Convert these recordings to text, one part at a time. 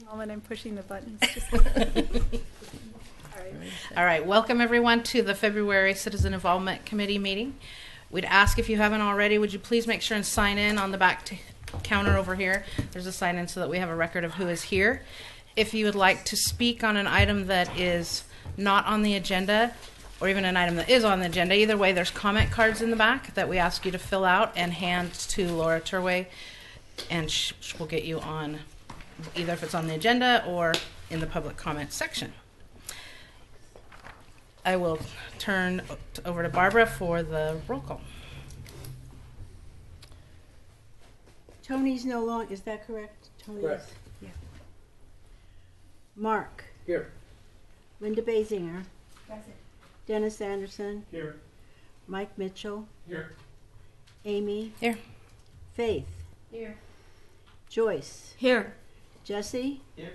on when I'm pushing the buttons. Just All right, welcome everyone to the February Citizen Involvement Committee meeting. We'd ask if you haven't already, would you please make sure and sign in on the back counter over here. There's a sign in so that we have a record of who is here. If you would like to speak on an item that is not on the agenda, or even an item that is on the agenda, either way, there's comment cards in the back that we ask you to fill out and hand to Laura Turway, and we'll get you on either if it's on the agenda or in the public comment section. I will turn over to Barbara for the roll call. Tony's no longer, is that correct? Tony's, Correct. yeah. Mark. Here. Linda Basinger. Present. Dennis Anderson. Here. Mike Mitchell. Here. Amy. Here. Faith. Here. Joyce. Here. Jesse. Here.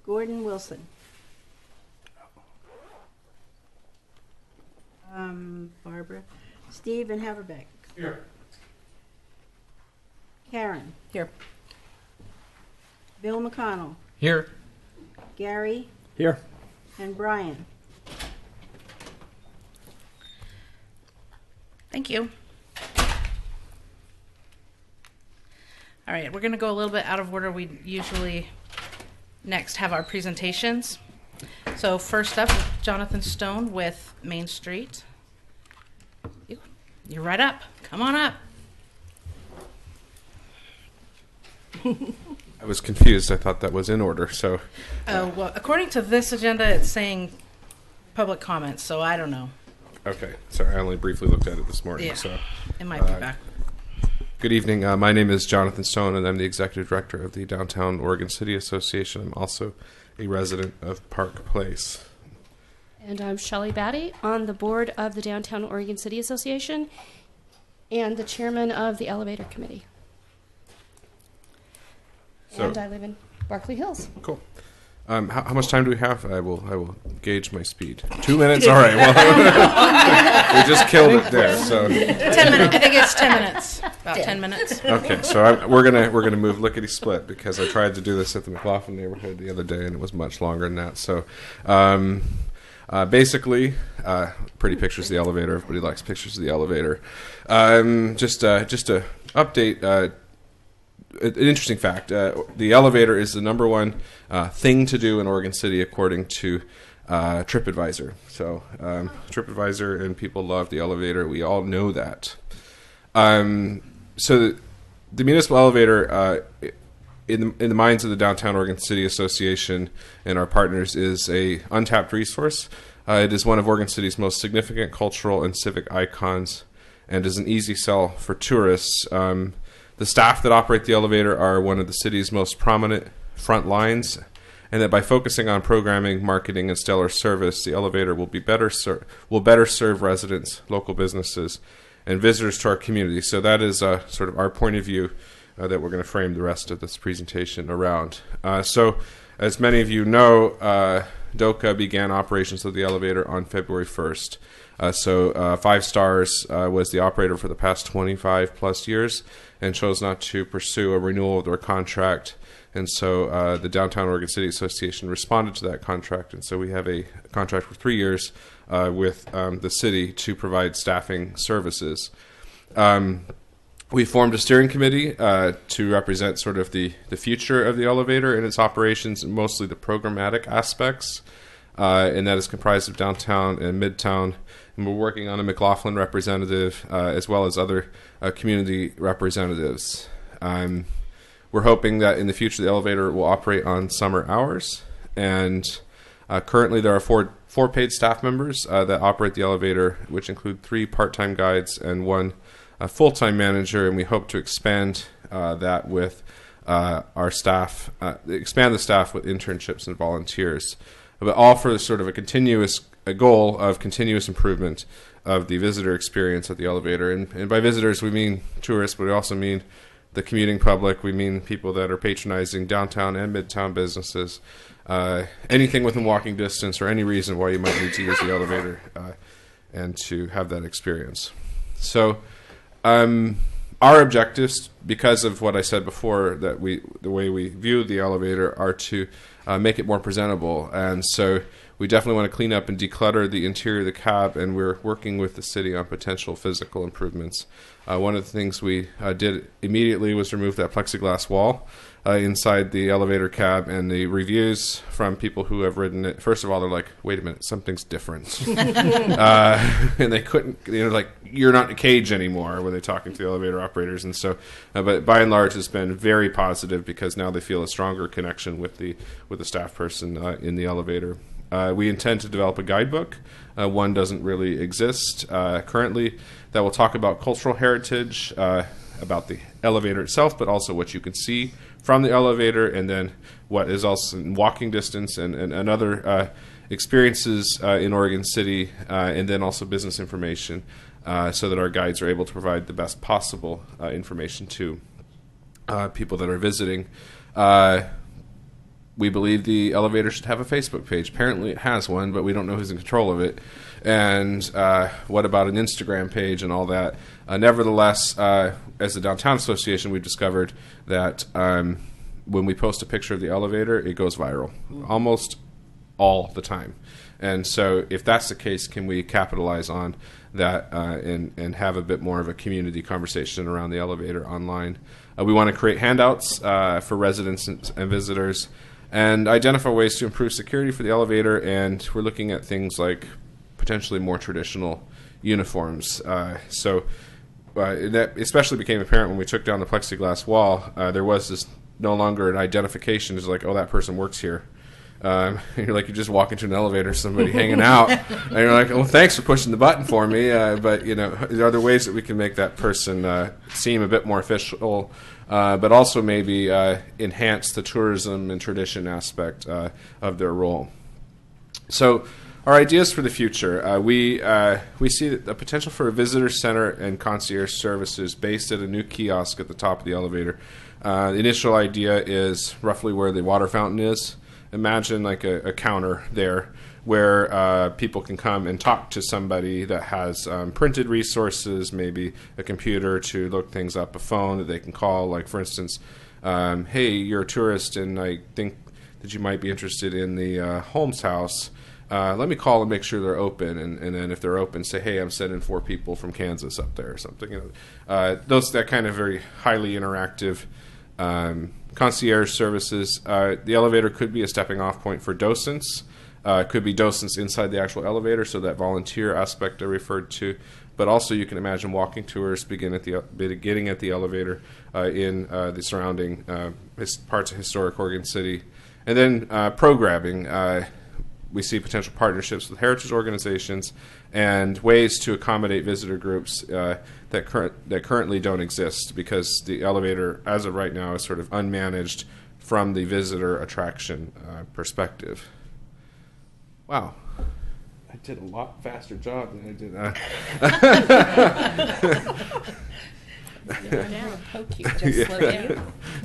Gordon Wilson. Barbara. Steve and Haverbeck. Here. Karen. Here. Bill McConnell. Here. Gary. Here. And Brian. Thank you. All right, we're going to go a little bit out of order. We usually next have our presentations. So first up, Jonathan Stone with Main Street. You're right up. Come on up. I was confused. I thought that was in order. So, Well, according to this agenda, it's saying public comments, so I don't know. okay. Sorry, I only briefly looked at it this morning. Yeah. So, It might be back. good evening. My name is Jonathan Stone, and I'm the executive director of the Downtown Oregon City Association. I'm also a resident of Park Place. And I'm Shelley Batty on the board of the Downtown Oregon City Association and the chairman of the Elevator Committee. So- And I live in Berkeley Hills. Cool. How much time do we have? I will gauge my speed. 2 minutes. All right. Well, we just killed it there. So 10 minutes. I think it's 10 minutes. About 10 minutes. okay. So we're gonna move lickety split because I tried to do this at the McLaughlin neighborhood the other day and it was much longer than that. So basically, pretty pictures of the elevator. Everybody likes pictures of the elevator. Just to update. An interesting fact, the elevator is the number one thing to do in Oregon City according to TripAdvisor. So TripAdvisor and people love the elevator. We all know that. So the municipal elevator, in the minds of the Downtown Oregon City Association and our partners, is a untapped resource. It is one of Oregon City's most significant cultural and civic icons and is an easy sell for tourists. The staff that operate the elevator are one of the city's most prominent front lines, and that by focusing on programming, marketing, and stellar service, the elevator will better serve residents, local businesses, and visitors to our community. So that is sort of our point of view that we're going to frame the rest of this presentation around. So, as many of you know, DOCA began operations of the elevator on February 1st. So 5 Stars was the operator for the past 25 plus years and chose not to pursue a renewal of their contract. And so the Downtown Oregon City Association responded to that contract. And so we have a contract for 3 years with the city to provide staffing services. We formed a steering committee to represent sort of the future of the elevator and its operations, and mostly the programmatic aspects. And that is comprised of downtown and midtown. And we're working on a McLaughlin representative as well as other community representatives. We're hoping that in the future the elevator will operate on summer hours. And currently there are four paid staff members that operate the elevator, which include 3 part-time guides and 1 full-time manager. And we hope to expand that with our staff, expand the staff with internships and volunteers. But all for sort of a goal of continuous improvement of the visitor experience at the elevator. And by visitors, we mean tourists, but we also mean the commuting public. We mean people that are patronizing downtown and midtown businesses. Anything within walking distance or any reason why you might need to use the elevator and to have that experience. So on our objectives, because of what I said before, that the way we view the elevator, are to make it more presentable. And so we definitely want to clean up and declutter the interior of the cab, and we're working with the city on potential physical improvements. One of the things we did immediately was remove that plexiglass wall inside the elevator cab, and the reviews from people who have ridden it, first of all, they're like, wait a minute, something's different. And they couldn't, like, you're not in a cage anymore when they're talking to the elevator operators. And so, but by and large, it's been very positive, because now they feel a stronger connection with the staff person in the elevator. We intend to develop a guidebook. One doesn't really exist currently, that will talk about cultural heritage, about the elevator itself, but also what you can see from the elevator, and then what is also in walking distance and other experiences in Oregon City, and then also business information, so that our guides are able to provide the best possible information to people that are visiting. We believe the elevator should have a Facebook page. Apparently it has one, but we don't know who's in control of it. And what about an Instagram page and all that? Nevertheless, as the Downtown Association, we've discovered that when we post a picture of the elevator, it goes viral almost all the time. And so if that's the case, can we capitalize on that and have a bit more of a community conversation around the elevator online? We want to create handouts for residents and visitors, and identify ways to improve security for the elevator. And we're looking at things like potentially more traditional uniforms. That especially became apparent when we took down the plexiglass wall. There was this no longer an identification. It's like, oh, that person works here. And you're like, you just walk into an elevator, somebody hanging out, and you're like, well, thanks for pushing the button for me. But are there ways that we can make that person seem a bit more official, but also maybe enhance the tourism and tradition aspect of their role? So, our ideas for the future: we see the potential for a visitor center and concierge services based at a new kiosk at the top of the elevator. The initial idea is roughly where the water fountain is. Imagine like a counter there where people can come and talk to somebody that has printed resources, maybe a computer to look things up, a phone that they can call. Like, for instance, hey, you're a tourist and I think that you might be interested in the Holmes House. Let me call and make sure they're open. And then if they're open, say, hey, I'm sending 4 people from Kansas up there or something. That kind of very highly interactive concierge services. The elevator could be a stepping off point for docents. Could be docents inside the actual elevator, so that volunteer aspect I referred to. But also you can imagine walking tours beginning at the elevator in the surrounding parts of historic Oregon City. And then programming. We see potential partnerships with heritage organizations and ways to accommodate visitor groups that currently don't exist, because the elevator, as of right now, is sort of unmanaged from the visitor attraction perspective. Wow. I did a lot faster job than I did.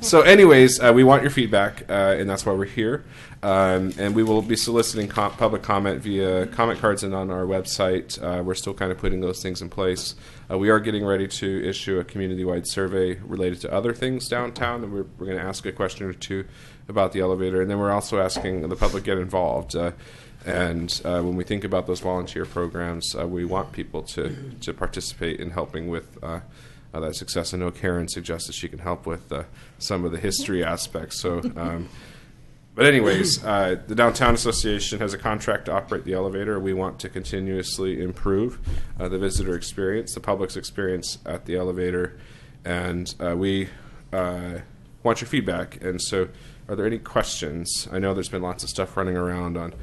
So anyways, we want your feedback, and that's why we're here. And we will be soliciting public comment via comment cards and on our website. We're still kind of putting those things in place. We are getting ready to issue a community-wide survey related to other things downtown, and we're going to ask a question or two about the elevator. And then we're also asking the public to get involved. And when we think about those volunteer programs, we want people to participate in helping with that success. I know Karen suggested she can help with some of the history aspects. So, but anyways, the Downtown Association has a contract to operate the elevator. We want to continuously improve the visitor experience, the public's experience at the elevator, and we want your feedback. And so, are there any questions? I know there's been lots of stuff running around on,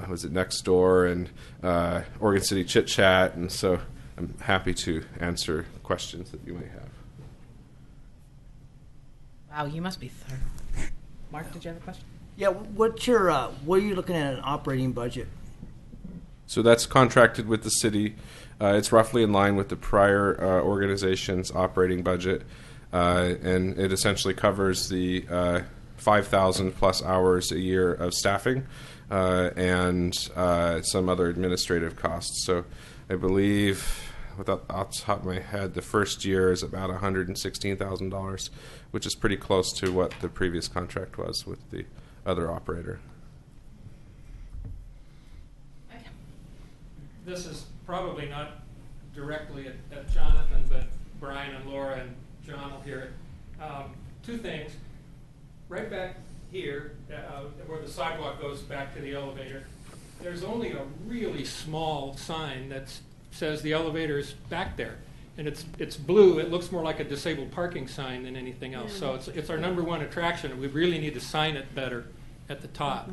was it Nextdoor and Oregon City Chit Chat, and so I'm happy to answer questions that you may have. Wow, you must be thorough. Mark, did you have a question? Yeah, what are you looking at an operating budget? So that's contracted with the city. It's roughly in line with the prior organization's operating budget, and it essentially covers the 5,000 plus hours a year of staffing and some other administrative costs. So I believe without off the top of my head, the first year is about $116,000, which is pretty close to what the previous contract was with the other operator. This is probably not directly at Jonathan, but Brian and Laura and John will hear it. Two things. Right back here, where the sidewalk goes back to the elevator, there's only a really small sign that says the elevator's back there. And it's blue. It looks more like a disabled parking sign than anything else. So it's our number one attraction. We really need to sign it better at the top.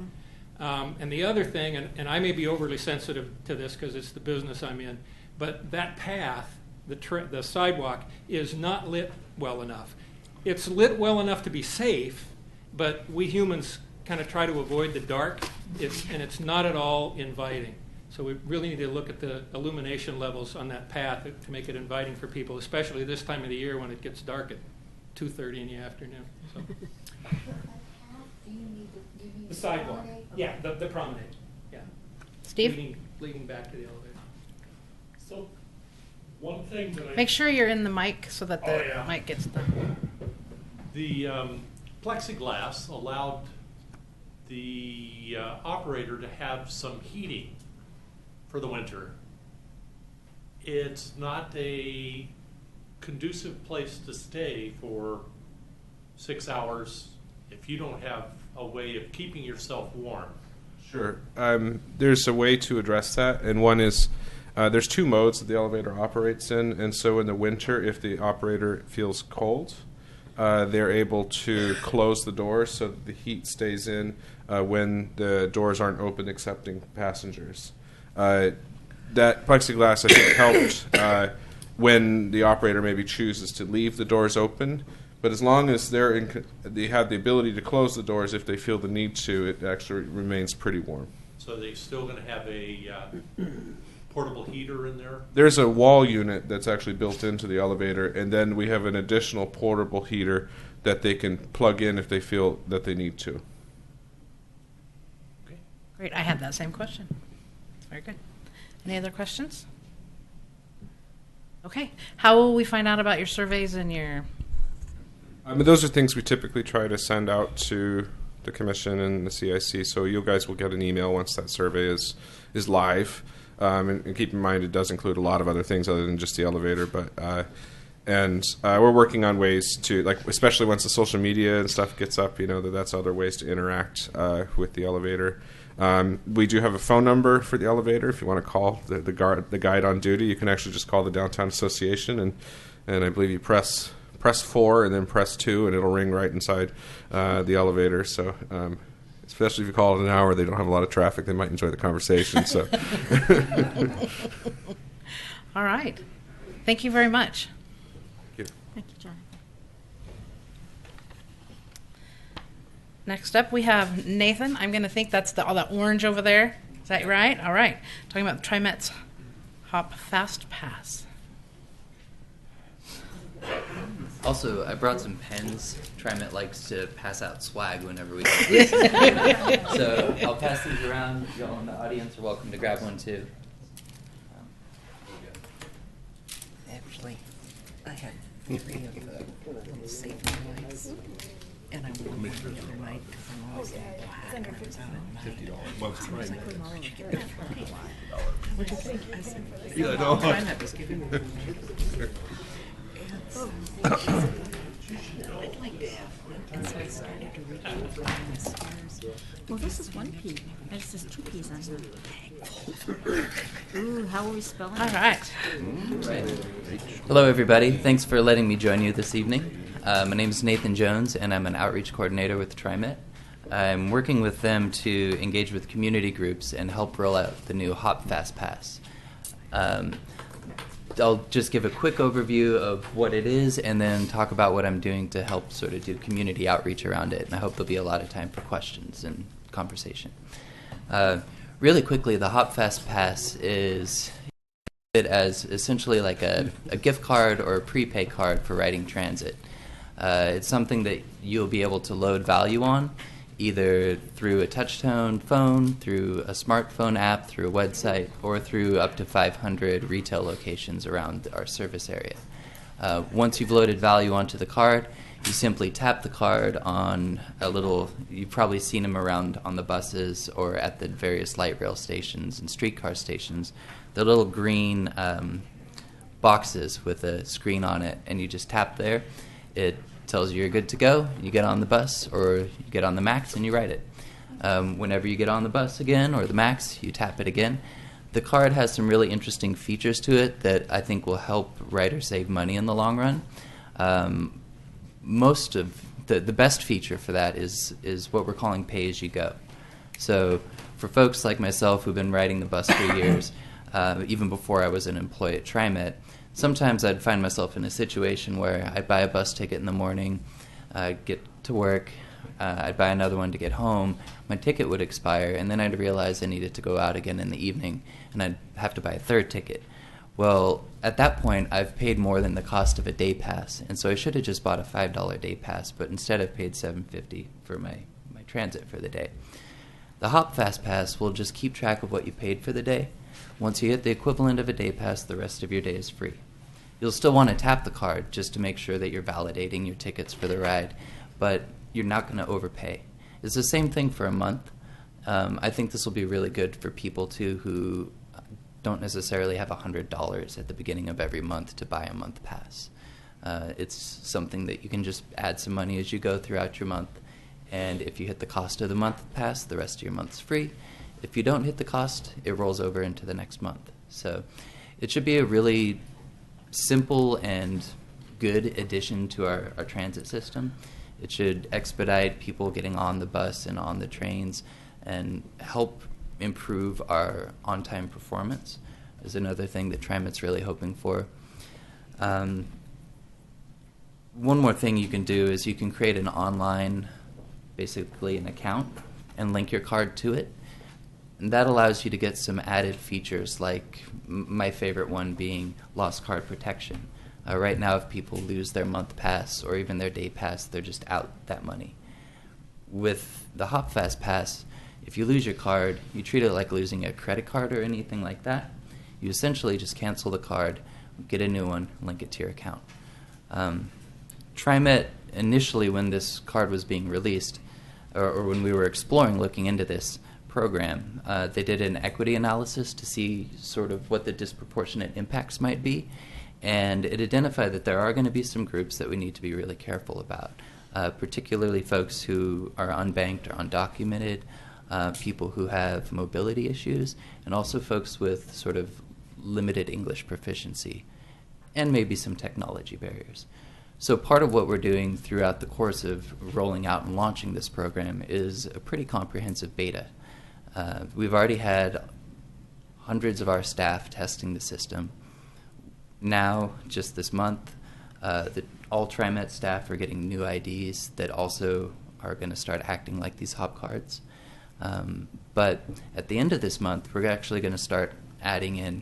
And the other thing, and I may be overly sensitive to this because it's the business I'm in, but that path, the sidewalk, is not lit well enough. It's lit well enough to be safe, but we humans kind of try to avoid the dark, and it's not at all inviting. So we really need to look at the illumination levels on that path to make it inviting for people, especially this time of the year when it gets dark at 2:30 in the afternoon. So. The sidewalk, yeah, the promenade, yeah. Steve? Leading back to the elevator. So, one thing that Make sure you're in the mic so that the mic gets the plexiglass allowed the operator to have some heating for the winter. It's not a conducive place to stay for 6 hours if you don't have a way of keeping yourself warm. Sure. There's a way to address that, and one is there's two modes that the elevator operates in, and so in the winter, if the operator feels cold, they're able to close the doors so that the heat stays in when the doors aren't open accepting passengers. That plexiglass, I think, helped when the operator maybe chooses to leave the doors open. But as long as they have the ability to close the doors if they feel the need to, it actually remains pretty warm. So they're still going to have a portable heater in there? There's a wall unit that's actually built into the elevator, and then we have an additional portable heater that they can plug in if they feel that they need to. Okay. Great. I had that same question. Very good. Any other questions? Okay. How will we find out about your surveys and your... Those are things we typically try to send out to the Commission and the CIC, so you guys will get an email once that survey is live. And keep in mind, it does include a lot of other things other than just the elevator. But we're working on ways to, like, especially once the social media and stuff gets up, that's other ways to interact with the elevator. We do have a phone number for the elevator. If you want to call the guide on duty, you can actually just call the Downtown Association, and I believe you press 4 and then press 2, and it'll ring right inside the elevator. So. Especially if you call it an hour, they don't have a lot of traffic. They might enjoy the conversation. So, All right. Thank you very much. Thank you. Thank you, John. Next up, we have Nathan. I'm going to think that's all that orange over there. Is that right? All right. Talking about TriMet's Hop Fast Pass. Also, I brought some pens. TriMet likes to pass out swag whenever we do this. So I'll pass these around. Y'all in the audience are welcome to grab one too. Actually, I had 3 of the little safety lights, and I wore them the other night because I'm always in black. And I was out at night. $50. Well, I was like, where'd you get that from? What'd you think? I said, TriMet was giving me I'd like to have one. And so I started to read over the stairs. Well, this is 1 P. There's just 2 P's on here. Ooh, how will we spell it? All right. Right. Hello, everybody. Thanks for letting me join you this evening. My name is Nathan Jones, and I'm an outreach coordinator with TriMet. I'm working with them to engage with community groups and help roll out the new Hop Fast Pass. I'll just give a quick overview of what it is and then talk about what I'm doing to help sort of do community outreach around it. And I hope there'll be a lot of time for questions and conversation. Really quickly, the Hop Fast Pass is it as essentially like a gift card or a prepay card for riding transit. It's something that you'll be able to load value on either through a touch-tone phone, through a smartphone app, through a website, or through up to 500 retail locations around our service area. Once you've loaded value onto the card, you simply tap the card on a little, you've probably seen them around on the buses or at the various light rail stations and streetcar stations, the little green boxes with a screen on it, and you just tap there. It tells you you're good to go. You get on the bus or you get on the MAX and you ride it. Whenever you get on the bus again or the MAX, you tap it again. The card has some really interesting features to it that I think will help riders save money in the long run. Most of the best feature for that is what we're calling pay-as-you-go. So for folks like myself who've been riding the bus for years, even before I was an employee at TriMet, sometimes I'd find myself in a situation where I'd buy a bus ticket in the morning, get to work, I'd buy another one to get home, my ticket would expire, and then I'd realize I needed to go out again in the evening, and I'd have to buy a third ticket. Well, at that point, I've paid more than the cost of a day pass, and so I should have just bought a $5 day pass, but instead I've paid $7.50 for my transit for the day. The Hop Fast Pass will just keep track of what you paid for the day. Once you hit the equivalent of a day pass, the rest of your day is free. You'll still want to tap the card just to make sure that you're validating your tickets for the ride, but you're not going to overpay. It's the same thing for a month. I think this will be really good for people, too, who don't necessarily have $100 at the beginning of every month to buy a month pass. It's something that you can just add some money as you go throughout your month, and if you hit the cost of the month pass, the rest of your month's free. If you don't hit the cost, it rolls over into the next month. So it should be a really simple and good addition to our transit system. It should expedite people getting on the bus and on the trains and help improve our on-time performance is another thing that TriMet's really hoping for. One more thing you can do is you can create an online, basically an account, and link your card to it. And that allows you to get some added features, like my favorite one being lost card protection. Right now, if people lose their month pass or even their day pass, they're just out that money. With the Hop Fast Pass, if you lose your card, you treat it like losing a credit card or anything like that. You essentially just cancel the card, get a new one, link it to your account. TriMet, initially when this card was being released, or when we were exploring looking into this program, they did an equity analysis to see sort of what the disproportionate impacts might be. And it identified that there are going to be some groups that we need to be really careful about, particularly folks who are unbanked or undocumented, people who have mobility issues, and also folks with sort of limited English proficiency, and maybe some technology barriers. So part of what we're doing throughout the course of rolling out and launching this program is a pretty comprehensive beta. We've already had hundreds of our staff testing the system. Now, just this month, all TriMet staff are getting new IDs that also are going to start acting like these hop cards. But at the end of this month, we're actually going to start adding in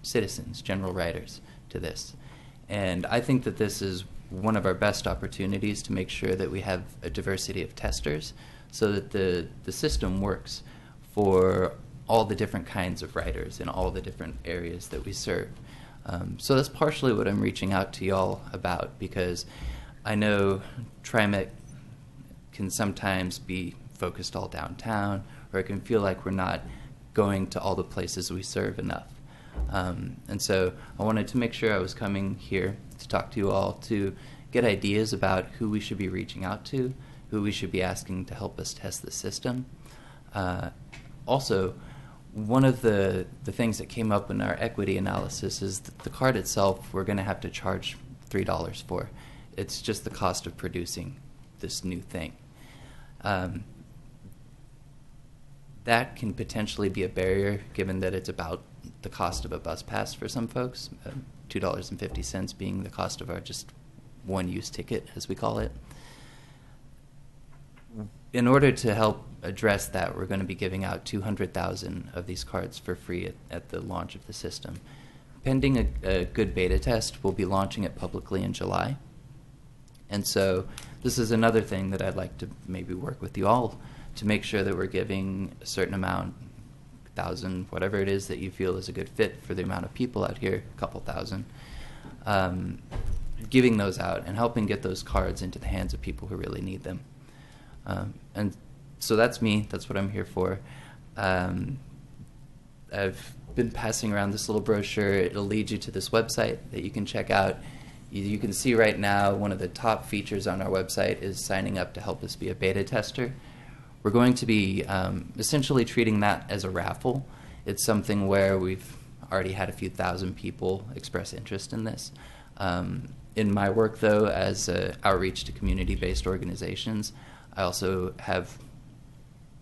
citizens, general riders, to this. And I think that this is one of our best opportunities to make sure that we have a diversity of testers so that the system works for all the different kinds of riders in all the different areas that we serve. So that's partially what I'm reaching out to y'all about, because I know TriMet can sometimes be focused all downtown, or it can feel like we're not going to all the places we serve enough. And so I wanted to make sure I was coming here to talk to you all to get ideas about who we should be reaching out to, who we should be asking to help us test the system. Also, one of the things that came up in our equity analysis is that the card itself we're going to have to charge $3 for. It's just the cost of producing this new thing. That can potentially be a barrier, given that it's about the cost of a bus pass for some folks, $2.50 being the cost of our just one-use ticket, as we call it. In order to help address that, we're going to be giving out 200,000 of these cards for free at the launch of the system. Pending a good beta test, we'll be launching it publicly in July. And so this is another thing that I'd like to maybe work with you all to make sure that we're giving a certain amount, 1,000, whatever it is that you feel is a good fit for the amount of people out here, a couple thousand, giving those out and helping get those cards into the hands of people who really need them. And so that's me. That's what I'm here for. I've been passing around this little brochure. It'll lead you to this website that you can check out. You can see right now one of the top features on our website is signing up to help us be a beta tester. We're going to be essentially treating that as a raffle. It's something where we've already had a few thousand people express interest in this. In my work, though, as outreach to community-based organizations, I also have,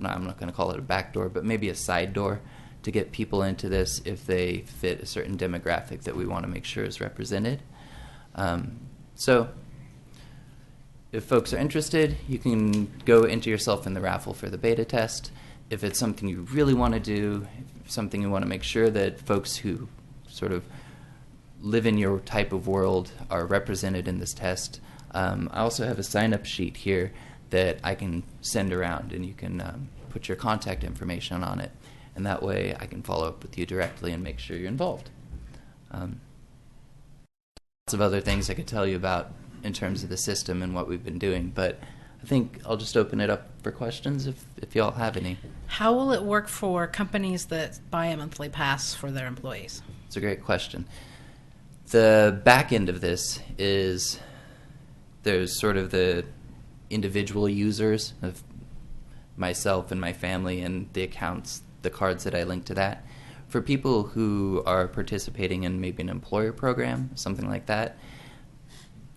I'm not going to call it a back door, but maybe a side door to get people into this if they fit a certain demographic that we want to make sure is represented. So if folks are interested, you can go enter yourself in the raffle for the beta test. If it's something you really want to do, something you want to make sure that folks who sort of live in your type of world are represented in this test, I also have a sign-up sheet here that I can send around, and you can put your contact information on it. And that way I can follow up with you directly and make sure you're involved. Lots of other things I could tell you about in terms of the system and what we've been doing, but I think I'll just open it up for questions if you all have any. How will it work for companies that buy a monthly pass for their employees? It's a great question. The back end of this is there's sort of the individual users of myself and my family and the accounts, the cards that I link to that. For people who are participating in maybe an employer program, something like that,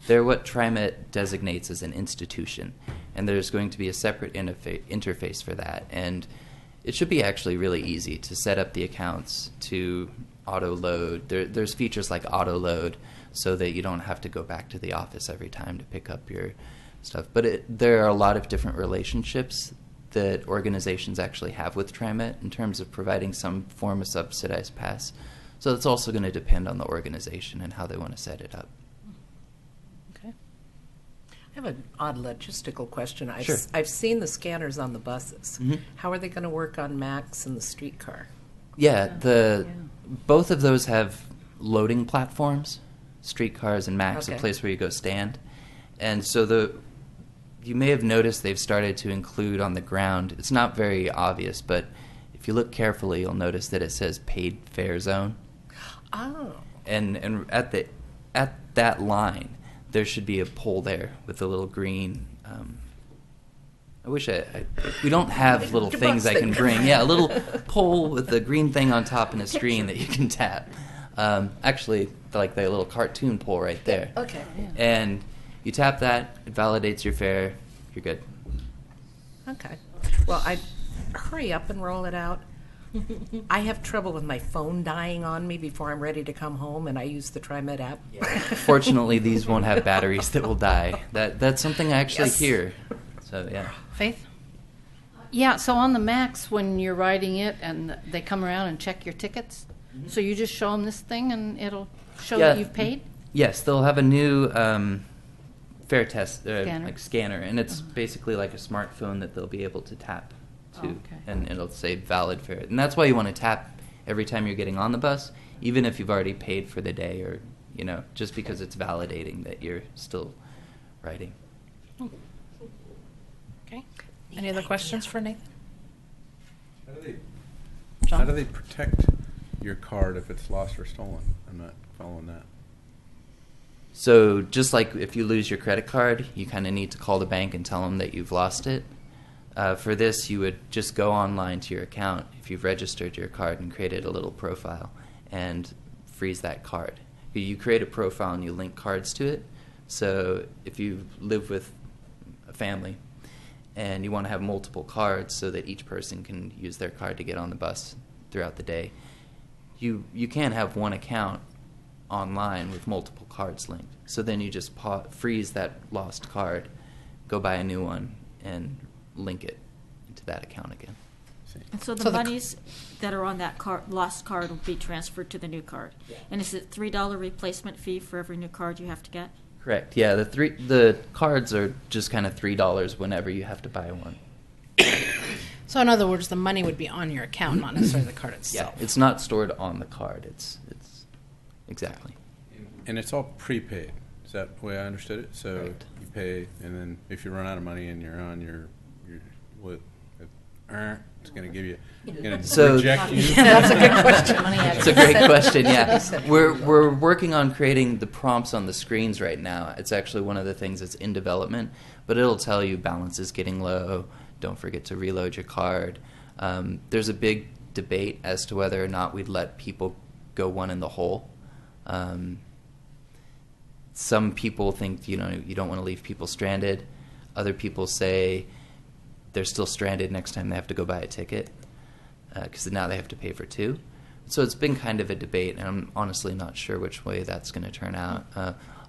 they're what TriMet designates as an institution, and there's going to be a separate interface for that. And it should be actually really easy to set up the accounts to auto-load. There's features like auto-load so that you don't have to go back to the office every time to pick up your stuff. But there are a lot of different relationships that organizations actually have with TriMet in terms of providing some form of subsidized pass. So it's also going to depend on the organization and how they want to set it up. Okay. I have an odd logistical question. Sure. I've seen the scanners on the buses. Mhm. How are they going to work on Max and the streetcar? Yeah, both of those have loading platforms, streetcars and Max, Okay. a place where you go stand. And so you may have noticed they've started to include on the ground, it's not very obvious, but if you look carefully, you'll notice that it says paid fare zone. Oh. And at that line, there should be a pole there with a little green. I wish we don't have little things I can bring. Yeah, a little pole with a green thing on top and a screen that you can tap. Actually, like the little cartoon pole right there. Okay. And you tap that, it validates your fare, you're good. Okay. Well, I hurry up and roll it out. I have trouble with my phone dying on me before I'm ready to come home, and I use the TriMet app. Fortunately, these won't have batteries that will die. That's something I actually Yes. hear. So, yeah. Faith? Yeah, so on the Max, when you're riding it and they come around and check your tickets, so you just show them this thing and it'll show that you've paid? Yes, they'll have a new fare test Scanner. and it's basically like a smartphone that they'll be able to tap to, okay. and it'll say valid fare. And that's why you want to tap every time you're getting on the bus, even if you've already paid for the day, or just because it's validating that you're still riding. Okay. Any other questions for Nathan? How do they protect your card if it's lost or stolen? I'm not following that. So just like if you lose your credit card, you kind of need to call the bank and tell them that you've lost it. For this, you would just go online to your account if you've registered your card and created a little profile and freeze that card. You create a profile and you link cards to it. So if you live with a family and you want to have multiple cards so that each person can use their card to get on the bus throughout the day, you can't have one account online with multiple cards linked. So then you just freeze that lost card, go buy a new one, and link it into that account again. And so the monies that are on that lost card will be transferred to the new card. And is it $3 replacement fee for every new card you have to get? Correct. Yeah, the cards are just kind of $3 whenever you have to buy one. So in other words, the money would be on your account, not necessarily the card Yeah, itself. it's not stored on the card. It's exactly. And it's all prepaid. Is that the way I understood it? So Correct. you pay, and then if you run out of money and you're on your what, it's going to give you, going to So- reject you. That's a good question. It's a great question. Yeah, we're working on creating the prompts on the screens right now. It's actually one of the things that's in development, but it'll tell you balance is getting low. Don't forget to reload your card. There's a big debate as to whether or not we'd let people go one in the hole. Some people think you don't want to leave people stranded. Other people say they're still stranded next time they have to go buy a ticket because now they have to pay for two. So it's been kind of a debate, and I'm honestly not sure which way that's going to turn out.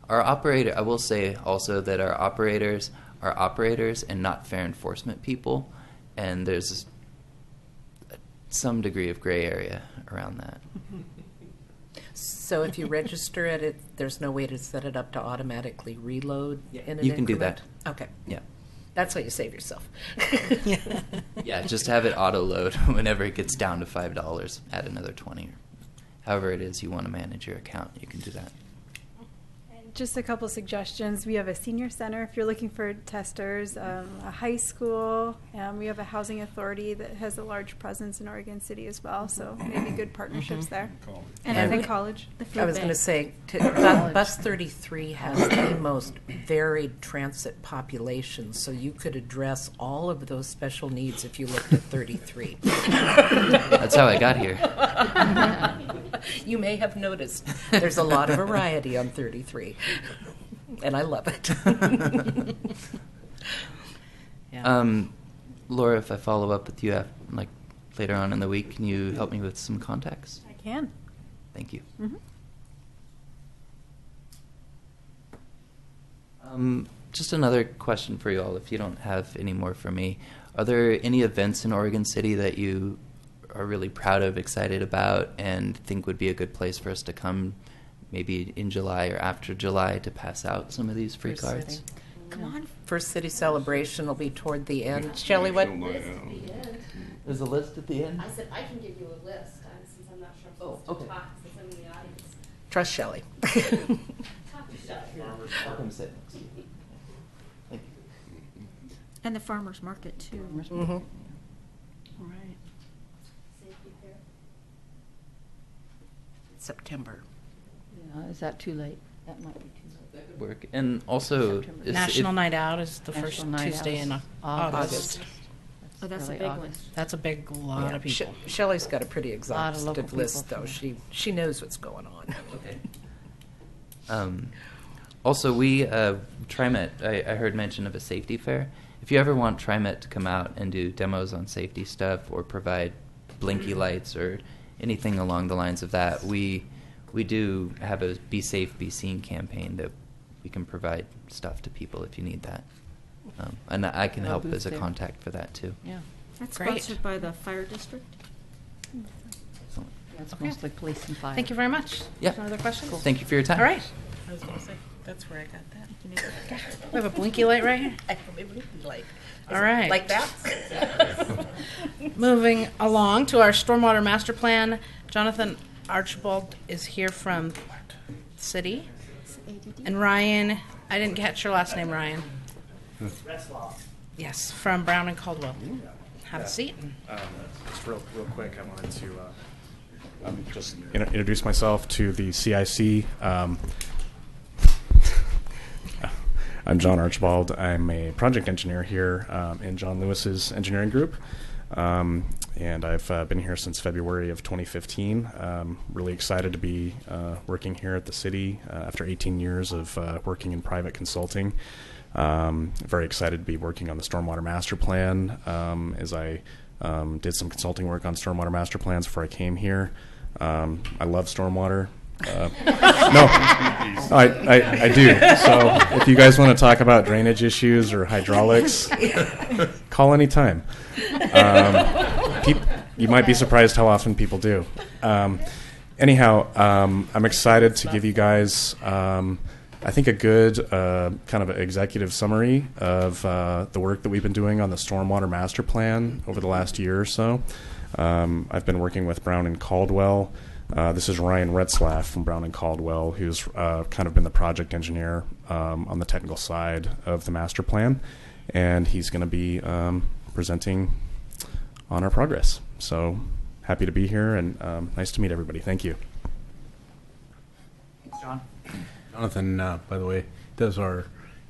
Our operator, I will say also that our operators are operators and not fair enforcement people, and there's some degree of gray area around that. So if you register it, there's no way to set it up to automatically reload in an You can do increment? that. Okay. Yeah. That's how you save yourself. Yeah, just have it auto load whenever it gets down to $5, add another 20 or however it is you want to manage your account, you can do that. Just a couple suggestions. We have a senior center if you're looking for testers, a high school. We have a housing authority that has a large presence in Oregon City as well, so maybe good partnerships there. And a college. I was going to say, Bus 33 has the most varied transit population, so you could address all of those special needs if you looked at 33. That's how I got here. You may have noticed there's a lot of variety on 33, and I love it. Laura, if I follow up with you later on in the week, can you help me with some contacts? I can. Thank you. Just another question for you all, if you don't have any more for me. Are there any events in Oregon City that you are really proud of, excited about, and think would be a good place for us to come maybe in July or after July to pass out some of these free First cards? City. Come on. First City Celebration will be toward the end. Shelley, what? There's a list at the end? I said I can give you a list since I'm not sure I'm supposed to talk since I'm in the audience. Trust Shelley. Talk to Shelley. I'll come sit next to you. Thank you. And the farmer's market, too. Mhm. All right. Safety fair. September. Is that too late? That might be too late. Work. And also, September. National Night Out is the National first Night Tuesday Out in is August. Oh, that's really a big one. August. That's a big lot of people. Shelley's got a pretty Lot of local exhaustive list, people though. from She knows what's going on. Okay. Also, we TriMet. I heard mention of a safety fair. If you ever want TriMet to come out and do demos on safety stuff or provide blinky lights or anything along the lines of that, we do have a Be Safe, Be Seen campaign that we can provide stuff to people if you need that. And I can help booth as a there. contact for that too. Yeah. That's Great. sponsored by the fire district? Excellent. That's Okay. mostly police and fire. Thank you very much. Yeah. There's no other questions? Thank you for your time. All right. I was going to say, that's where I got that. We have a blinky light right here. All right. Like that? Moving along to our stormwater master plan, Jonathan Archibald is here from city. And Ryan, I didn't catch your last name, Ryan. Yes, from Brown and Caldwell. Have a seat. Just real quick, I wanted to just introduce myself to the CIC. I'm John Archibald. I'm a project engineer here in John Lewis's engineering group. And I've been here since February of 2015. Really excited to be working here at the city after 18 years of working in private consulting. Very excited to be working on the Stormwater Master Plan as I did some consulting work on Stormwater Master Plans before I came here. I love stormwater. No, I do. So if you guys want to talk about drainage issues or hydraulics, call anytime. You might be surprised how often people do. Anyhow, I'm excited to give you guys I think a good kind of executive summary of the work that we've been doing on the Stormwater Master Plan over the last year or so. I've been working with Brown and Caldwell. This is Ryan Retzlaff from Brown and Caldwell, who's kind of been the project engineer on the technical side of the master plan, and he's going to be presenting on our progress. So happy to be here, and nice to meet everybody. Thank you. John? Jonathan, by the way,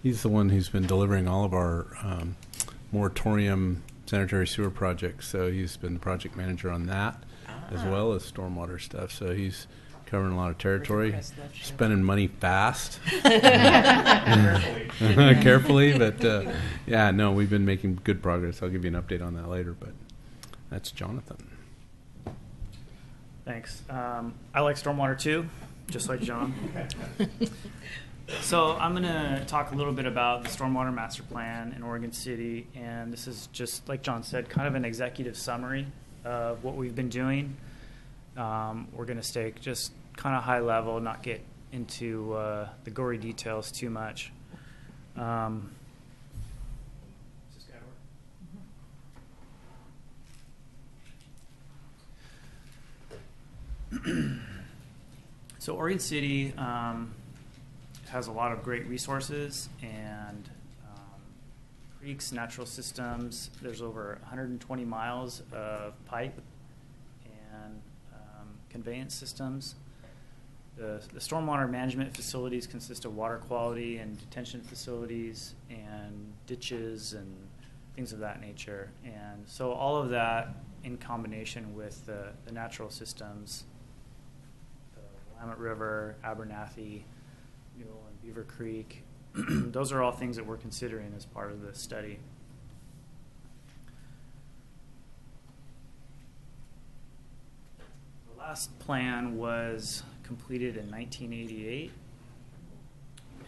he's the one who's been delivering all of our moratorium sanitary sewer projects. So he's been the project manager on that, as well as stormwater stuff. So he's covering a lot of territory, spending money fast, carefully. But yeah, no, we've been making good progress. I'll give you an update on that later. But that's Jonathan. Thanks. I like stormwater too, just like John. So I'm going to talk a little bit about the Stormwater Master Plan in Oregon City, and this is just, like John said, kind of an executive summary of what we've been doing. We're going to stay just kind of high level, not get into the gory details too much. So Oregon City has a lot of great resources and creeks, natural systems. There's over 120 miles of pipe and conveyance systems. The stormwater management facilities consist of water quality and detention facilities and ditches and things of that nature. And so all of that in combination with the natural systems, the Willamette River, Abernathy, Mule and Beaver Creek, those are all things that we're considering as part of this study. The last plan was completed in 1988,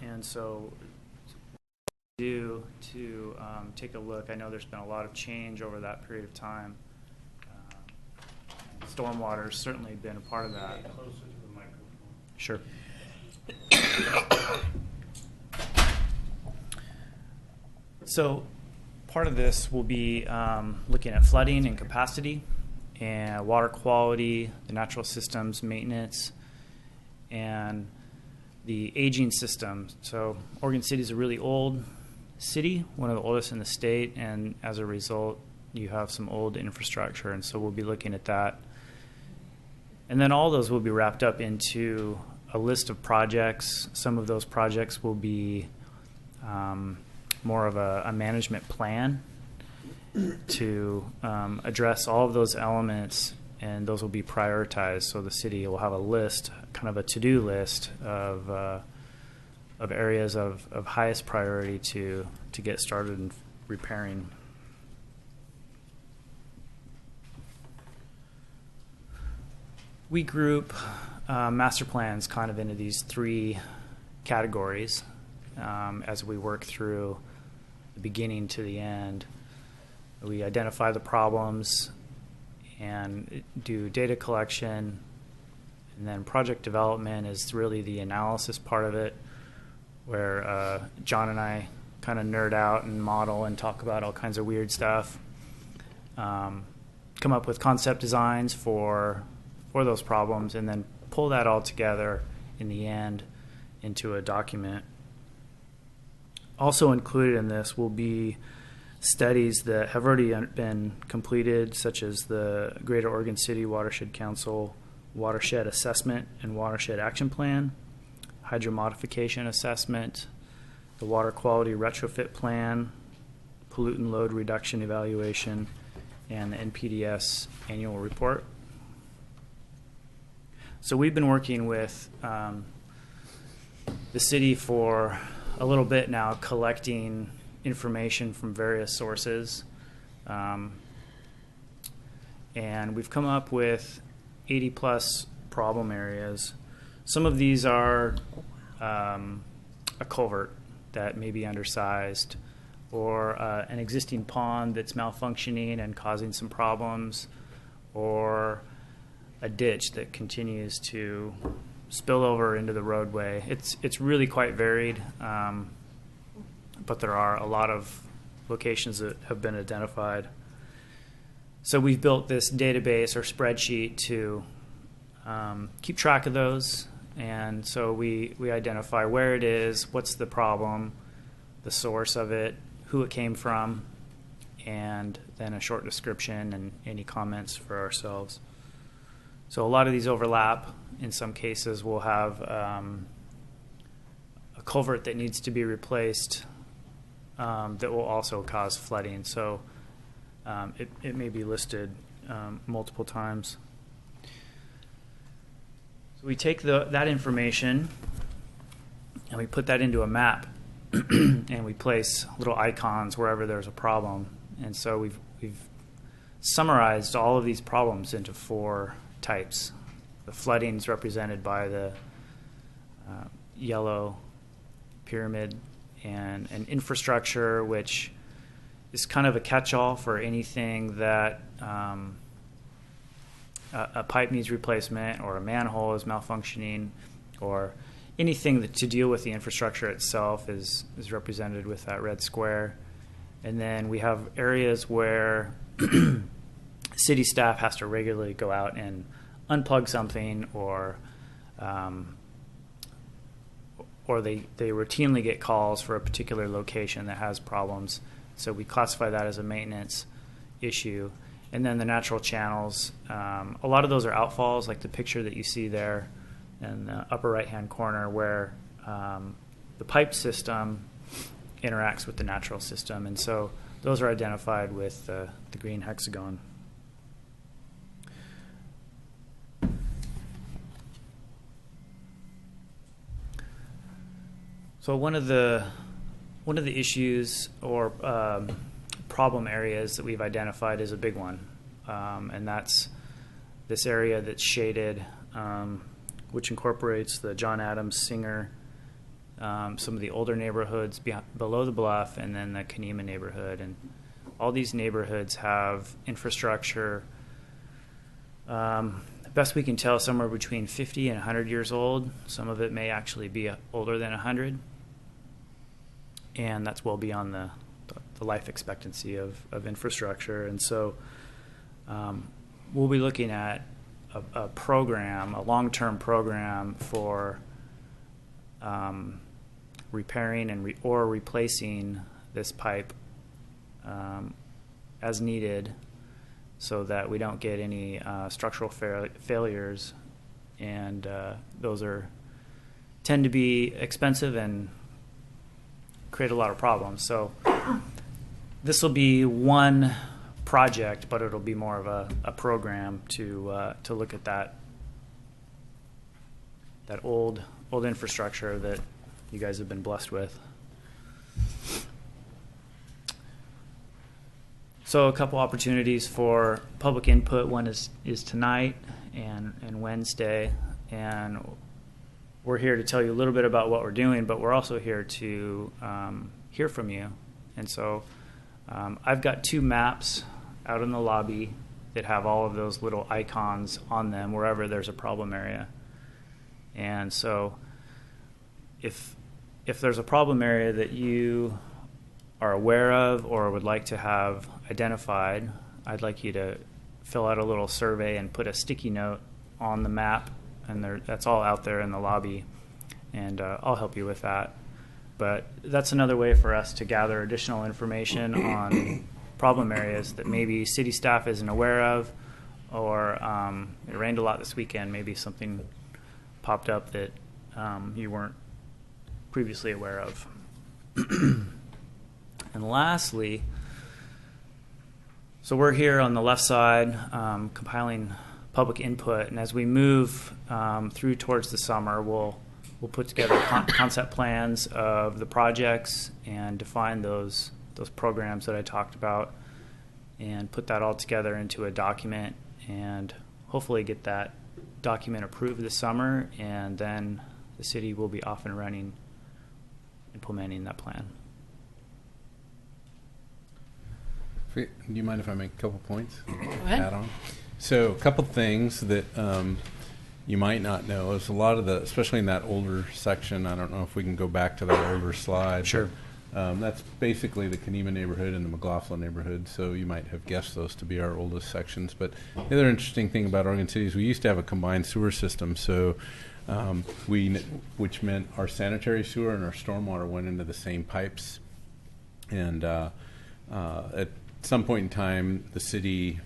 and so to take a look, I know there's been a lot of change over that period of time. Stormwater's certainly been a part of that. Closer to the microphone. Sure. So part of this will be looking at flooding and capacity and water quality, the natural systems maintenance, and the aging system. So Oregon City is a really old city, one of the oldest in the state, and as a result, you have some old infrastructure, and so we'll be looking at that. And then all those will be wrapped up into a list of projects. Some of those projects will be more of a management plan to address all of those elements, and those will be prioritized. So the city will have a list, kind of a to-do list of areas of highest priority to get started in repairing. We group master plans kind of into these three categories as we work through the beginning to the end. We identify the problems and do data collection, and then project development is really the analysis part of it, where John and I kind of nerd out and model and talk about all kinds of weird stuff. Come up with concept designs for those problems, and then pull that all together in the end into a document. Also included in this will be studies that have already been completed, such as the Greater Oregon City Watershed Council Watershed Assessment and Watershed Action Plan, Hydromodification Assessment, the Water Quality Retrofit Plan, Pollutant Load Reduction Evaluation, and the NPDES Annual Report. So we've been working with the city for a little bit now, collecting information from various sources. And we've come up with 80 plus problem areas. Some of these are a culvert that may be undersized, or an existing pond that's malfunctioning and causing some problems, or a ditch that continues to spill over into the roadway. It's really quite varied, but there are a lot of locations that have been identified. So we've built this database or spreadsheet to keep track of those, and so we identify where it is, what's the problem, the source of it, who it came from, and then a short description and any comments for ourselves. So a lot of these overlap. In some cases, we'll have a culvert that needs to be replaced that will also cause flooding. So it may be listed multiple times. So we take that information and we put that into a map and we place little icons wherever there's a problem. And so we've summarized all of these problems into 4 types. The flooding is represented by the yellow pyramid, and an infrastructure, which is kind of a catch-all for anything that a pipe needs replacement, or a manhole is malfunctioning, or anything to deal with the infrastructure itself is represented with that red square. And then we have areas where city staff has to regularly go out and unplug something, or they routinely get calls for a particular location that has problems. So we classify that as a maintenance issue. And then the natural channels, a lot of those are outfalls, like the picture that you see there in the upper right-hand corner, where the pipe system interacts with the natural system. And so those are identified with the green hexagon. So one of the issues or problem areas that we've identified is a big one, and that's this area that's shaded, which incorporates the John Adams Singer, some of the older neighborhoods below the bluff, and then the Kanema neighborhood. And all these neighborhoods have infrastructure, best we can tell, somewhere between 50 and 100 years old. Some of it may actually be older than 100. And that's well beyond the life expectancy of infrastructure. And so we'll be looking at a program, a long-term program for repairing or replacing this pipe as needed, so that we don't get any structural failures. And those tend to be expensive and create a lot of problems. So this will be one project, but it'll be more of a program to look at that old infrastructure that you guys have been blessed with. So a couple opportunities for public input. One is tonight and Wednesday, and we're here to tell you a little bit about what we're doing, but we're also here to hear from you. And so I've got 2 maps out in the lobby that have all of those little icons on them wherever there's a problem area. And so if there's a problem area that you are aware of or would like to have identified, I'd like you to fill out a little survey and put a sticky note on the map, and that's all out there in the lobby, and I'll help you with that. But that's another way for us to gather additional information on problem areas that maybe city staff isn't aware of, or it rained a lot this weekend, maybe something popped up that you weren't previously aware of. And lastly, so we're here on the left side compiling public input, and as we move through towards the summer, we'll put together concept plans of the projects and define those programs that I talked about, and put that all together into a document, and hopefully get that document approved this summer, and then the city will be off and running implementing that plan. Do you mind if I make a couple points? Go ahead. Add on? So a couple things that you might not know is a lot of the, especially in that older section. I don't know if we can go back to that older slide. Sure. That's basically the Kenema neighborhood and the McLaughlin neighborhood, so you might have guessed those to be our oldest sections. But the other interesting thing about Oregon City is we used to have a combined sewer system, so which meant our sanitary sewer and our stormwater went into the same pipes. And at some point in time, the city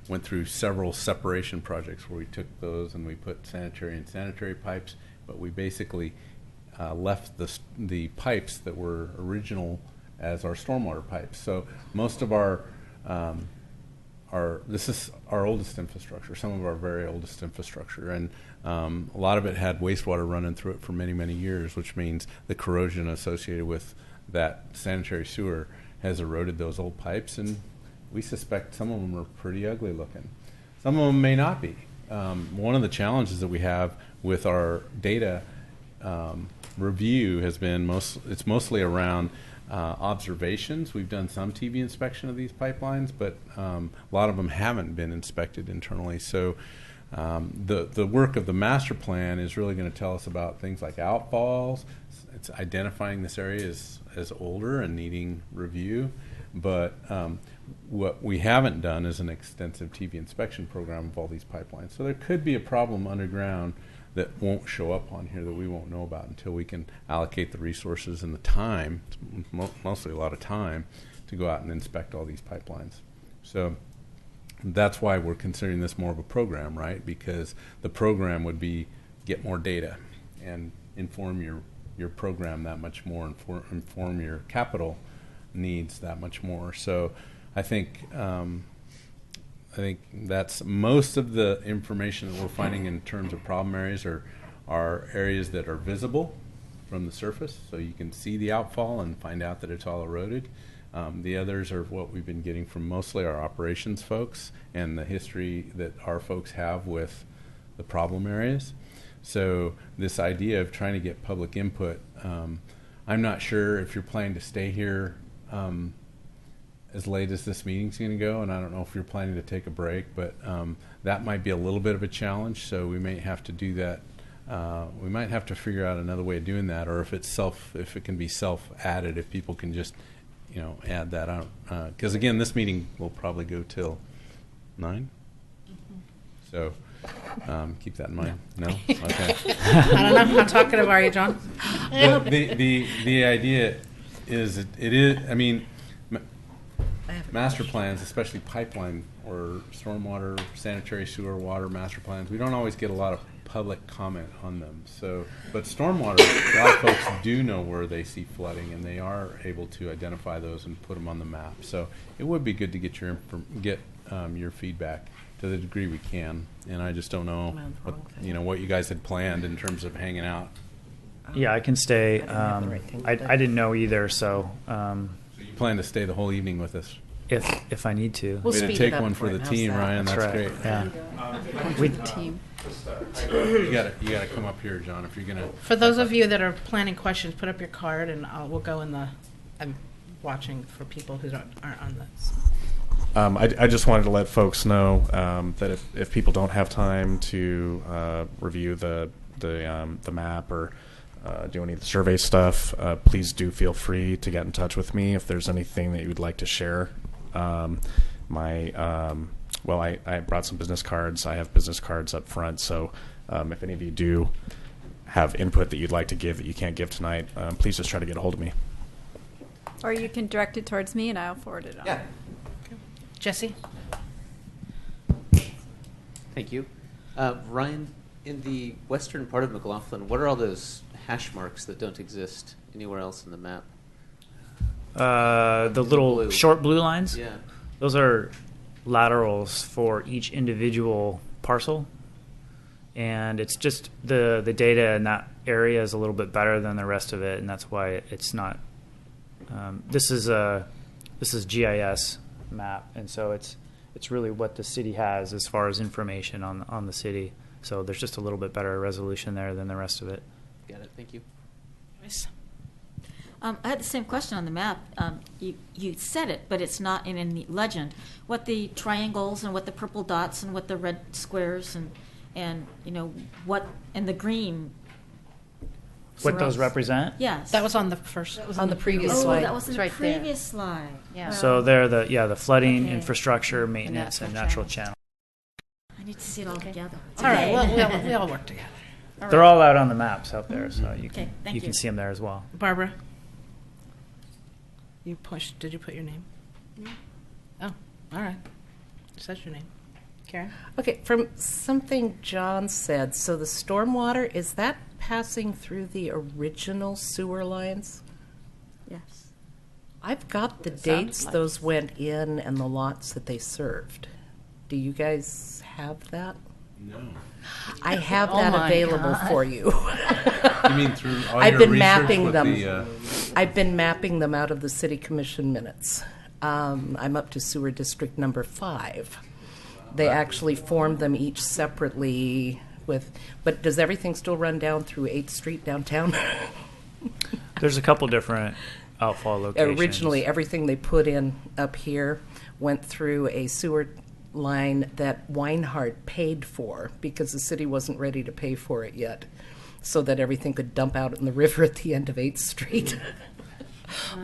went through several separation projects where we took those and we put sanitary and sanitary pipes, but we basically left the pipes that were original as our stormwater pipes. So most of this is our oldest infrastructure, some of our very oldest infrastructure, and a lot of it had wastewater running through it for many, many years, which means the corrosion associated with that sanitary sewer has eroded those old pipes, and we suspect some of them are pretty ugly looking. Some of them may not be. One of the challenges that we have with our data review has been it's mostly around observations. We've done some TV inspection of these pipelines, but a lot of them haven't been inspected internally. So the work of the master plan is really going to tell us about things like outfalls. It's identifying this area as older and needing review. But what we haven't done is an extensive TV inspection program of all these pipelines. So there could be a problem underground that won't show up on here that we won't know about until we can allocate the resources and the time, mostly a lot of time, to go out and inspect all these pipelines. So that's why we're considering this more of a program, right? Because the program would be get more data and inform your program that much more, inform your capital needs that much more. So I think that's most of the information that we're finding in terms of problem areas are areas that are visible from the surface, so you can see the outfall and find out that it's all eroded. The others are what we've been getting from mostly our operations folks and the history that our folks have with the problem areas. So this idea of trying to get public input, I'm not sure if you're planning to stay here as late as this meeting's going to go, and I don't know if you're planning to take a break, but that might be a little bit of a challenge, so we may have to do that. We might have to figure out another way of doing that, or if it can be self-added, if people can just add that out. Because again, this meeting will probably go till 9. So keep that in mind. No? Okay. I don't know. How talkative are you, John? But the idea is it is, I mean, master plans, especially pipeline or stormwater, sanitary sewer, water master plans, we don't always get a lot of public comment on them. So, but stormwater, a lot of folks do know where they see flooding, and they are able to identify those and put them on the map. So it would be good to get your feedback to the degree we can. And I just don't know what you guys had planned in terms of hanging out. Yeah, I can stay. I didn't know either, so. So you plan to stay the whole evening with us? If I need to. We'll Way to take one for the team, Ryan. That's right. Great. Yeah. With the team. You gotta come up here, John, if you're gonna. For those of you that are planning questions, put up your card, and we'll go in the. I'm watching for people who aren't on this. I just wanted to let folks know that if people don't have time to review the map or do any of the survey stuff, please do feel free to get in touch with me if there's anything that you would like to share. I brought some business cards. I have business cards up front, so if any of you do have input that you'd like to give that you can't give tonight, please just try to get a hold of me. Or you can direct it towards me and I'll forward it on. Yeah. Jesse? Thank you. Ryan, in the western part of McLaughlin, what are all those hash marks that don't exist anywhere else in the map? The little short blue lines? Yeah. Those are laterals for each individual parcel. And it's just the data in that area is a little bit better than the rest of it, and that's why it's not. This is GIS map, and so it's really what the city has as far as information on the city. So there's just a little bit better resolution there than the rest of it. Got it. Thank you. Nice. I had the same question on the map. You said it, but it's not in the legend. What the triangles and what the purple dots and what the red squares and and what, and the green. What those surrounds- represent? Yes. That was on the first. That was On the previous Oh, slide. that was in It's the right there. previous slide. Yeah. So they're the flooding, Okay. infrastructure, maintenance, and natural channel. I need to see it all together. All right, Okay. we all work together. They're all out on the maps out there, so you Okay, can thank you can you. see them there as well. Barbara, did you put your name? Oh, all right. Says your name. Karen? Okay, from something John said, so the stormwater, is that passing through the original sewer lines? Yes. I've got the It sounded dates like those went in and the lots that they served. Do you guys have that? No. I have Oh that my available God. for you. You mean through all I've your been research mapping with them. the, I've been mapping them out of the city commission minutes. I'm up to sewer district number 5. They actually formed them each separately but does everything still run down through 8th Street downtown? There's a couple different outfall locations. Originally, everything they put in up here went through a sewer line that Weinhardt paid for because the city wasn't ready to pay for it yet, so that everything could dump out in the river at the end of 8th Street.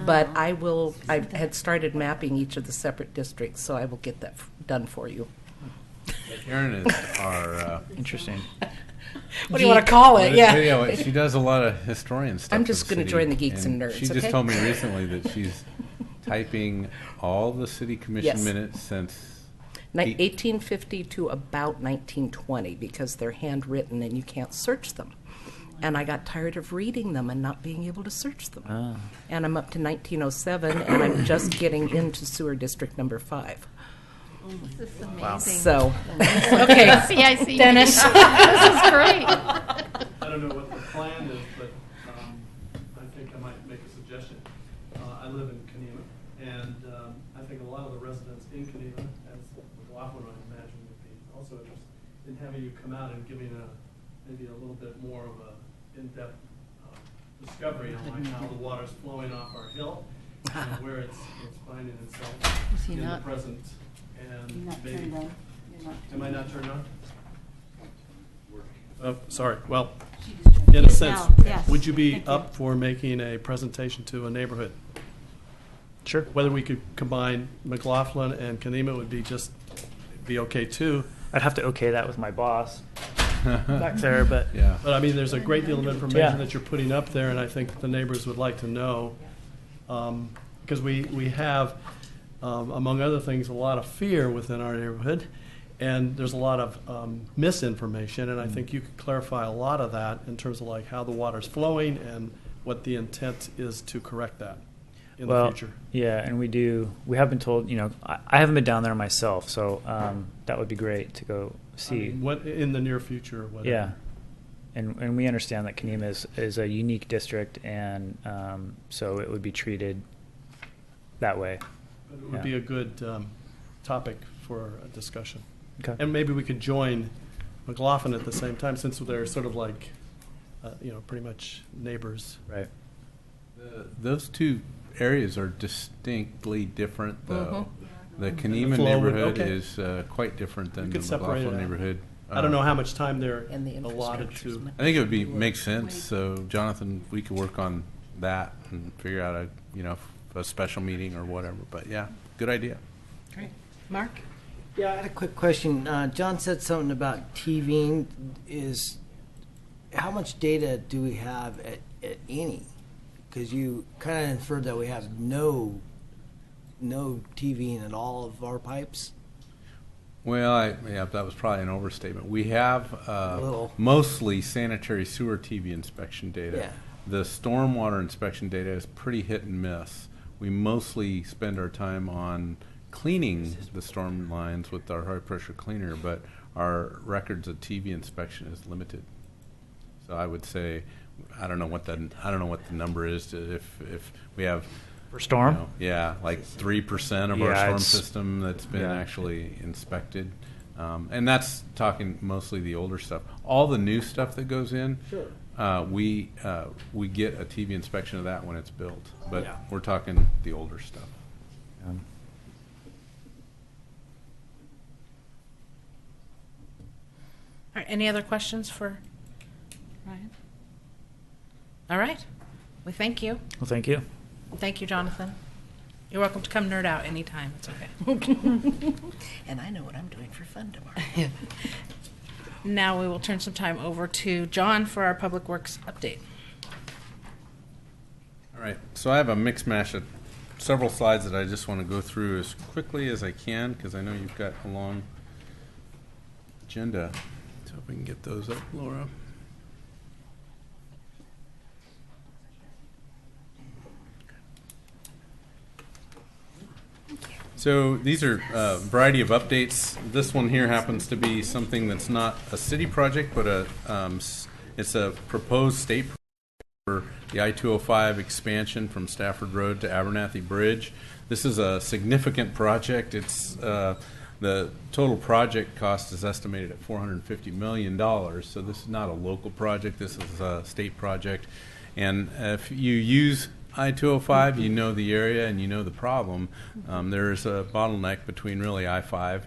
But I had started mapping each of the separate districts, so I will get that done for you. Karen is our. Interesting. What do you want to call it? Yeah. Yeah, she does a lot of historian stuff. I'm for just the going to city, join the geeks and nerds. She just okay? told me recently that she's typing all the city commission Yes. minutes since 1850 to about 1920 because they're handwritten and you can't search them. And I got tired of reading them and not being able to search them. Ah. And I'm up to 1907, and I'm just getting into sewer district number 5. This is amazing. Wow. So, okay, CIC. Dennis. This is great. I don't know what the plan is, but I think I might make a suggestion. I live in Kenema, and I think a lot of the residents in Kenema, as McLaughlin, I imagine, would be also interested in having you come out and giving maybe a little bit more of a in-depth discovery on like how the water's flowing off our hill and where it's finding itself Is he in not- the present. And You're not maybe, turned on. You're not am I turned not turned on? on. Sorry. Well, in a Yes, sense, now, yes. would you be Thank you. up for making a presentation to a neighborhood? Sure. Whether we could combine McLaughlin and Kenema would be okay too. I'd have to okay that with my boss back there, but Yeah. But I mean, there's a great deal of information Yeah. that you're putting up there, and I think the neighbors would like to know. Because we have, among other things, a lot of fear within our neighborhood, and there's a lot of misinformation, and I think you could clarify a lot of that in terms of like how the water's flowing and what the intent is to correct that in the future. Yeah, and we have been told, I haven't been down there myself, so that would be great to go see. I mean, what in the near future, or whatever. Yeah, and we understand that Kenema is a unique district, and so it would be treated that way. But it would be a good topic for a discussion. Okay. And maybe we could join McLaughlin at the same time, since they're sort of like, pretty much neighbors. Right. Those two areas are distinctly different, though. The The Kenema flow would- neighborhood okay. is quite different than You the could separate it McLaughlin out. neighborhood. I don't know how much time they're And the allotted infrastructure's to. I think it would make sense. So, Jonathan, we could work on that and figure out a special meeting or whatever. But yeah, good idea. Great. Mark? Yeah, I had a quick question. John said something about TVing. How much data do we have at any? Because you kind of inferred that we have no TVing at all of our pipes. Well, that was probably an overstatement. We have Little. mostly sanitary sewer TV inspection data. Yeah. The stormwater inspection data is pretty hit and miss. We mostly spend our time on cleaning the storm lines with our high pressure cleaner, but our records of TV inspection is limited. So I would say, I don't know what the number is if we have For storm? like 3% of our Yeah, storm it's- system that's been yeah. actually inspected. And that's talking mostly the older stuff. All the new stuff that goes in, we get a TV inspection of that when it's built. But Yeah. we're talking the older stuff. right, any other questions for Ryan? All right. We thank you. Well, thank you. Thank you, Jonathan. You're welcome to come nerd out anytime. It's okay. And I know what I'm doing for fun tomorrow. Now we will turn some time over to John for our Public Works update. All right, so I have a mix mash of several slides that I just want to go through as quickly as I can because I know you've got a long agenda. So if we can get those up, Laura. So these are a variety of updates. This one here happens to be something that's not a city project, but it's a proposed state project for the I-205 expansion from Stafford Road to Abernathy Bridge. This is a significant project. It's the total project cost is estimated at $450 million. So this is not a local project. This is a state project. And if you use I-205, you know the area and you know the problem. There's a bottleneck between really I-5,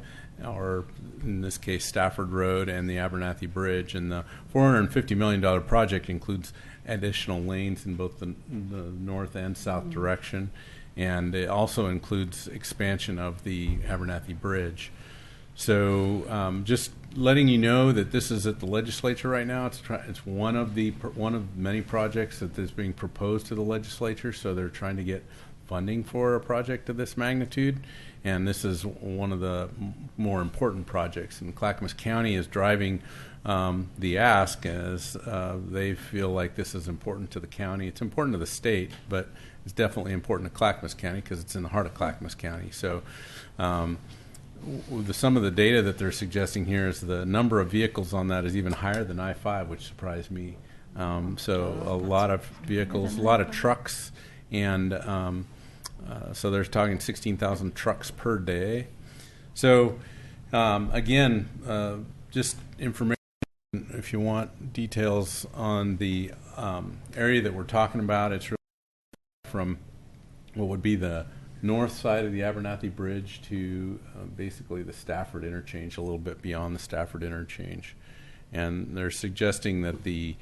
or in this case Stafford Road, and the Abernathy Bridge. And the $450 million project includes additional lanes in both the north and south direction. And it also includes expansion of the Abernathy Bridge. So just letting you know that this is at the legislature right now. It's one of many projects that is being proposed to the legislature. So they're trying to get funding for a project of this magnitude, and this is one of the more important projects. And Clackamas County is driving the ask as they feel like this is important to the county. It's important to the state, but it's definitely important to Clackamas County because it's in the heart of Clackamas County. So. Some of the data that they're suggesting here is the number of vehicles on that is even higher than I-5, which surprised me. So a lot of vehicles, a lot of trucks, and so they're talking 16,000 trucks per day. So again, just information if you want details on the area that we're talking about. It's really from what would be the north side of the Abernathy Bridge to basically the Stafford interchange, a little bit beyond the Stafford interchange. And they're suggesting that the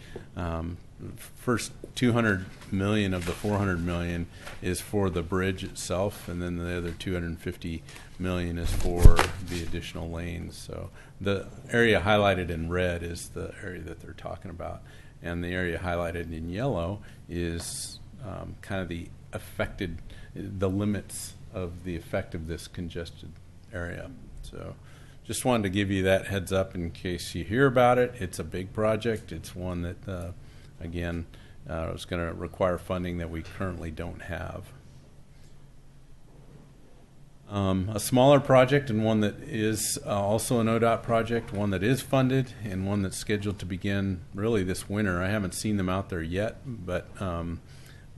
first $200 million of the $400 million is for the bridge itself, and then the other $250 million is for the additional lanes. So the area highlighted in red is the area that they're talking about, and the area highlighted in yellow is kind of the limits of the effect of this congested area. So just wanted to give you that heads up in case you hear about it. It's a big project. It's one that, again, is going to require funding that we currently don't have. A smaller project, and one that is also an ODOT project, one that is funded, and one that's scheduled to begin really this winter. I haven't seen them out there yet, but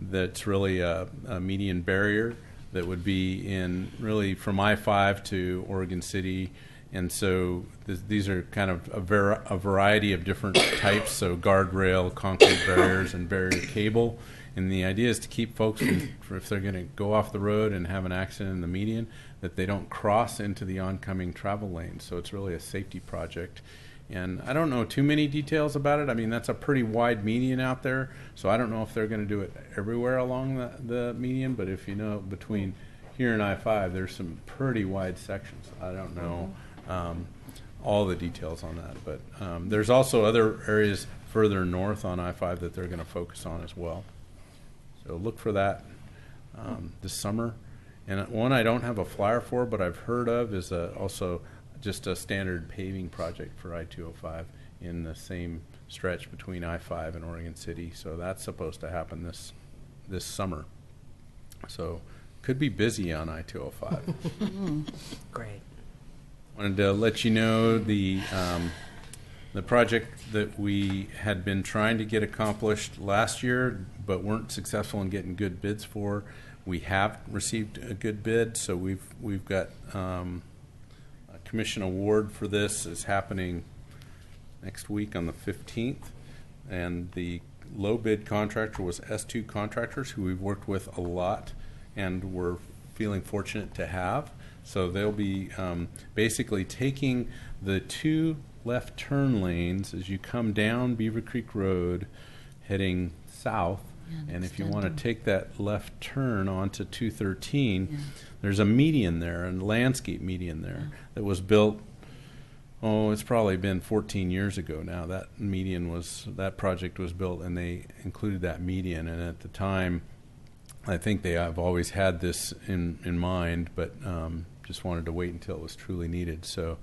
that's really a median barrier that would be in really from I-5 to Oregon City. And so these are kind of a variety of different types, so guardrail, concrete barriers, and barrier cable. And the idea is to keep folks, if they're going to go off the road and have an accident in the median, that they don't cross into the oncoming travel lane. So it's really a safety project. And I don't know too many details about it. I mean, that's a pretty wide median out there, so I don't know if they're going to do it everywhere along the median, but if you know, between here and I-5, there's some pretty wide sections. I don't know all the details on that, but there's also other areas further north on I-5 that they're going to focus on as well. So look for that this summer. And one I don't have a flyer for, but I've heard of, is also just a standard paving project for I-205 in the same stretch between I-5 and Oregon City. So that's supposed to happen this summer. So could be busy on I-205. Great. Wanted to let you know the project that we had been trying to get accomplished last year but weren't successful in getting good bids for. We have received a good bid, so we've got commission award for this is happening next week on the 15th, and the low bid contractor was S2 Contractors, who we've worked with a lot and we're feeling fortunate to have. So they'll be basically taking the two left turn lanes as you come down Beaver Creek Road heading south. Yeah, And if you extend want to them. take that left turn onto 213, there's a median there, a landscape median there that was built. Oh, it's probably been 14 years ago now. That project was built, and they included that median. And at the time, I think they have always had this in mind, but just wanted to wait until it was truly needed. So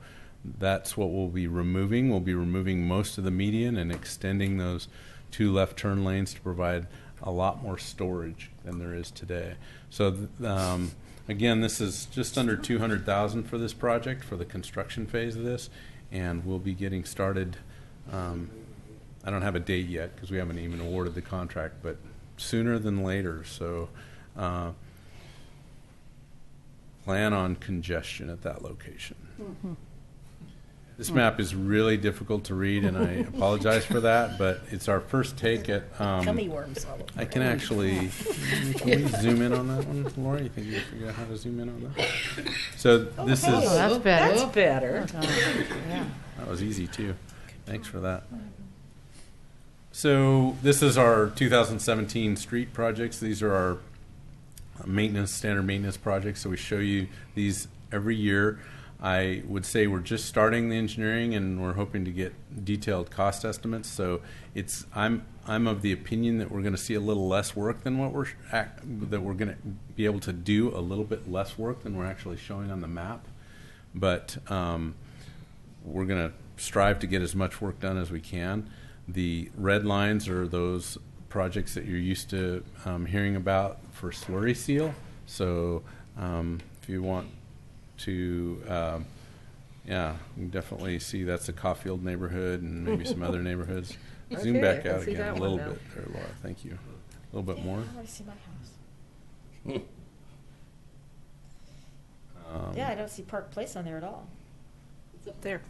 that's what we'll be removing. We'll be removing most of the median and extending those 2 left turn lanes to provide a lot more storage than there is today. So again, this is just under $200,000 for this project, for the construction phase of this, and we'll be getting started. I don't have a date yet because we haven't even awarded the contract, but sooner than later. So plan on congestion at that location. Mm-hmm. This map is really difficult to read, and I apologize for that, but it's our first take at... Gummy worms all over. I can actually... Can we zoom in on that one, Laura? You think you can figure out how to zoom in on that? So this is... Oh, that's better. That's better. Yeah. That was easy, too. Thanks for that. So this is our 2017 street projects. These are our standard maintenance projects. So we show you these every year. I would say we're just starting the engineering, and we're hoping to get detailed cost estimates. So I'm of the opinion that we're going to see a little less work than we're going to be able to do a little bit less work than we're actually showing on the map. But we're going to strive to get as much work done as we can. The red lines are those projects that you're used to hearing about for slurry seal. So if you want to, you can definitely see that's the Caulfield neighborhood and maybe some other neighborhoods. Zoom Okay, back I can out see again that a one little now. bit there, Laura. Thank you. A little bit more. I want to see my house. Yeah, I don't see Park Place on there at all. It's up there.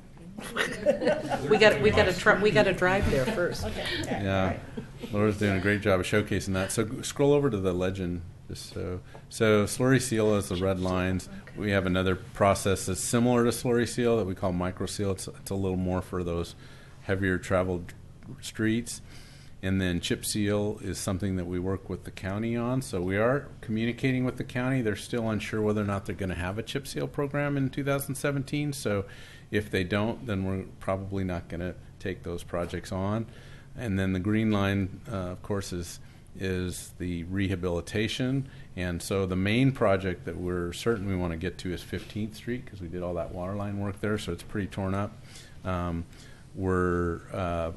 we got to drive there first. Okay. Yeah, Laura's doing a great job of showcasing that. So scroll over to the legend. So slurry seal is the red lines. We have another process that's similar to slurry seal that we call micro seal. It's a little more for those heavier traveled streets. And then chip seal is something that we work with the county on. So we are communicating with the county. They're still unsure whether or not they're going to have a chip seal program in 2017. So if they don't, then we're probably not going to take those projects on. And then the green line, of course, is the rehabilitation. And so the main project that we're certain we want to get to is 15th Street because we did all that water line work there, so it's pretty torn up. We're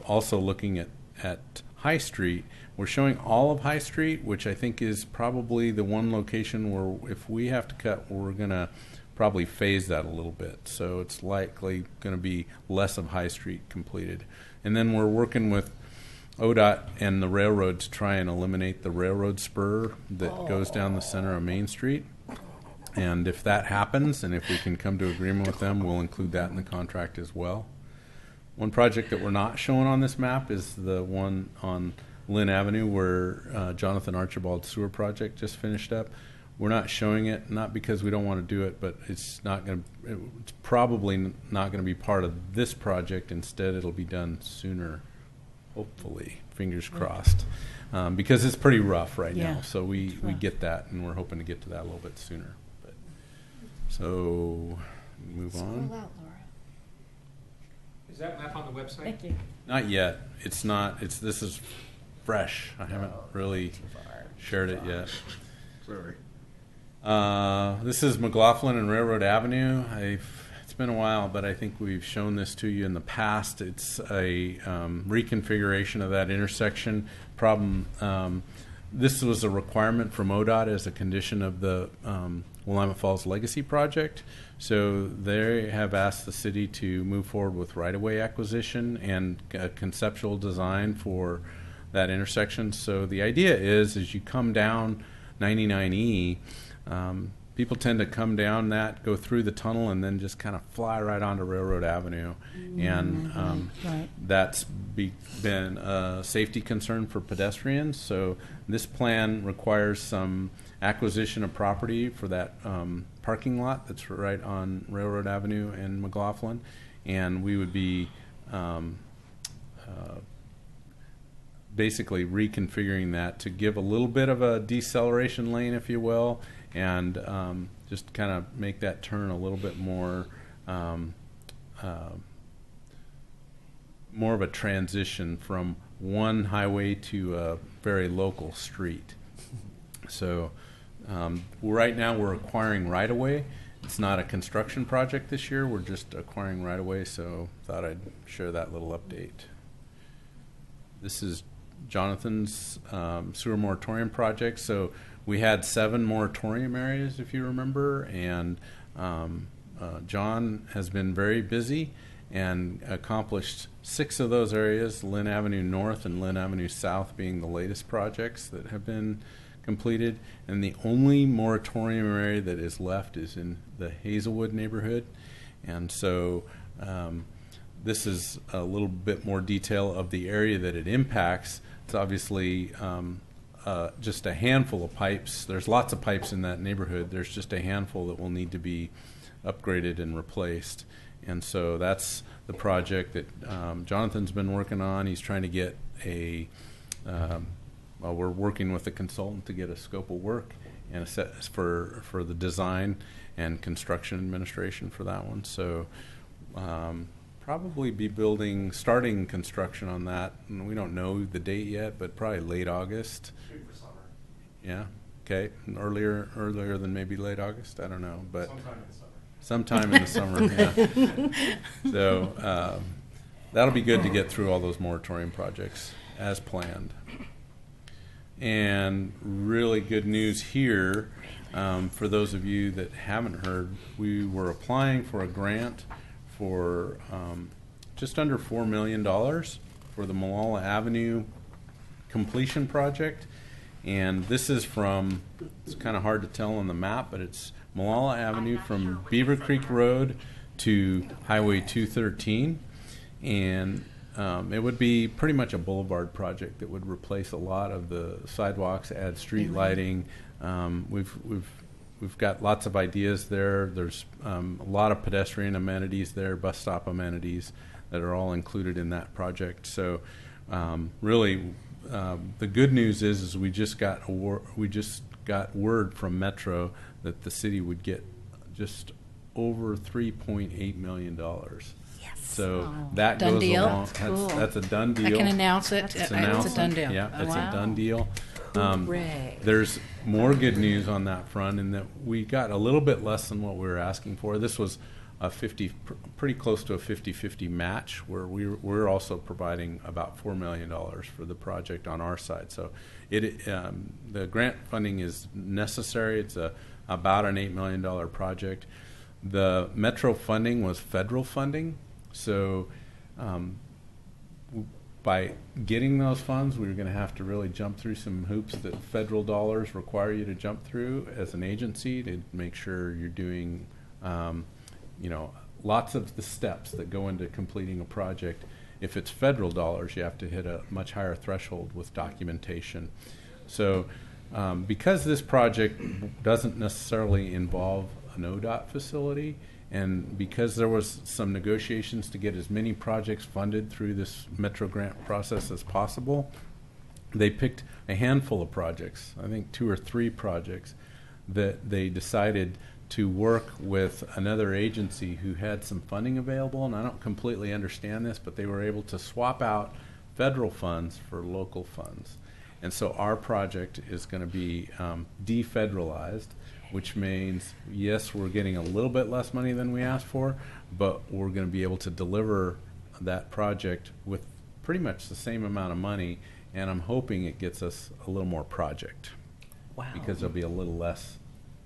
also looking at High Street. We're showing all of High Street, which I think is probably the one location where if we have to cut, we're going to probably phase that a little bit. So it's likely going to be less of High Street completed. And then we're working with ODOT and the railroad to try and eliminate the railroad spur that goes down the center of Main Street. And if that happens, and if we can come to agreement with them, we'll include that in the contract as well. One project that we're not showing on this map is the one on Lynn Avenue where Jonathan Archibald's sewer project just finished up. We're not showing it, not because we don't want to do it, but it's probably not going to be part of this project. Instead, it'll be done sooner. Hopefully, fingers crossed, because it's pretty rough right now. So we get that, and we're hoping to get to that a little bit sooner. But, so move on. Scroll out, Laura. Is that map on the website? Thank you. Not yet. It's not. This is fresh. I haven't really shared it yet. Sorry. This is McLaughlin and Railroad Avenue. It's been a while, but I think we've shown this to you in the past. It's a reconfiguration of that intersection. This was a requirement from ODOT as a condition of the Willamette Falls Legacy Project. So they have asked the city to move forward with right-of-way acquisition and conceptual design for that intersection. So the idea is, as you come down 99E, people tend to come down that, go through the tunnel, and then just kind of fly right onto Railroad Avenue. And that's been a safety concern for pedestrians. So this plan requires some acquisition of property for that parking lot that's right on Railroad Avenue in McLaughlin. and we would be basically reconfiguring that to give a little bit of a deceleration lane, if you will, and just kind of make that turn a little bit more more of a transition from one highway to a very local street. So right now we're acquiring right-of-way. It's not a construction project this year. We're just acquiring right-of-way, so thought I'd share that little update. This is Jonathan's sewer moratorium project. So we had 7 moratorium areas, if you remember, and John has been very busy and accomplished 6 of those areas, Lynn Avenue North and Lynn Avenue South being the latest projects that have been completed. And the only moratorium area that is left is in the Hazelwood neighborhood. And so this is a little bit more detail of the area that it impacts. It's obviously just a handful of pipes. There's lots of pipes in that neighborhood. There's just a handful that will need to be upgraded and replaced. And so that's the project that Jonathan's been working on. He's trying to get a, well, we're working with a consultant to get a scope of work and a set for the design and construction administration for that one. So probably be starting construction on that. And we don't know the date yet, but probably late August. Shoot for summer. Yeah. Okay. Earlier than maybe late August. I don't know, but sometime in the summer. Sometime in the summer. Yeah. So that'll be good to get through all those moratorium projects as planned. And really good news here, for those of you that haven't heard, we were applying for a grant for just under $4 million for the Malala Avenue completion project. And this is from, it's kind of hard to tell on the map, but it's Malala Avenue from Beaver Creek Road to Highway 213. And it would be pretty much a boulevard project that would replace a lot of the sidewalks, add street lighting. We've got lots of ideas there. There's a lot of pedestrian amenities there, bus stop amenities that are all included in that project. So really, the good news is we just got word from Metro that the city would get just over $3.8 million. Yes. So that done goes deal. along. Cool. That's a done deal. I can announce it. It's It's a done deal. Yeah, Oh, it's wow. a done deal. Hooray. There's more good news on that front in that we got a little bit less than what we were asking for. This was a pretty close to a 50-50 match, where we're also providing about $4 million for the project on our side. So the grant funding is necessary. It's about an $8 million project. The Metro funding was federal funding, so by getting those funds, we were going to have to really jump through some hoops that federal dollars require you to jump through as an agency to make sure you're doing, lots of the steps that go into completing a project. If it's federal dollars, you have to hit a much higher threshold with documentation. So because this project doesn't necessarily involve an ODOT facility, and because there was some negotiations to get as many projects funded through this Metro grant process as possible, they picked a handful of projects, I think 2 or 3 projects, that they decided to work with another agency who had some funding available. And I don't completely understand this, but they were able to swap out federal funds for local funds. And so our project is going to be defederalized, which means, yes, we're getting a little bit less money than we asked for, but we're going to be able to deliver that project with pretty much the same amount of money, and I'm hoping it gets us a little more project. Wow. Because there'll be a little less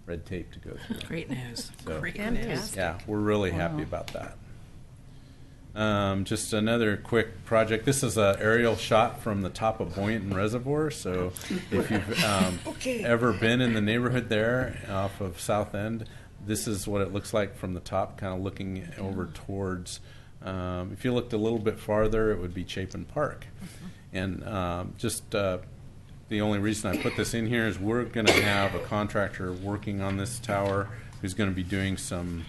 red tape to go through. Great news. So, Great news. yeah, we're really happy about that. Just another quick project. This is an aerial shot from the top of Boynton Reservoir. So if you've ever been in the neighborhood there off of South End, this is what it looks like from the top, kind of looking over towards, if you looked a little bit farther, it would be Chapin Park. And the only reason I put this in here is we're going to have a contractor working on this tower who's going to be doing some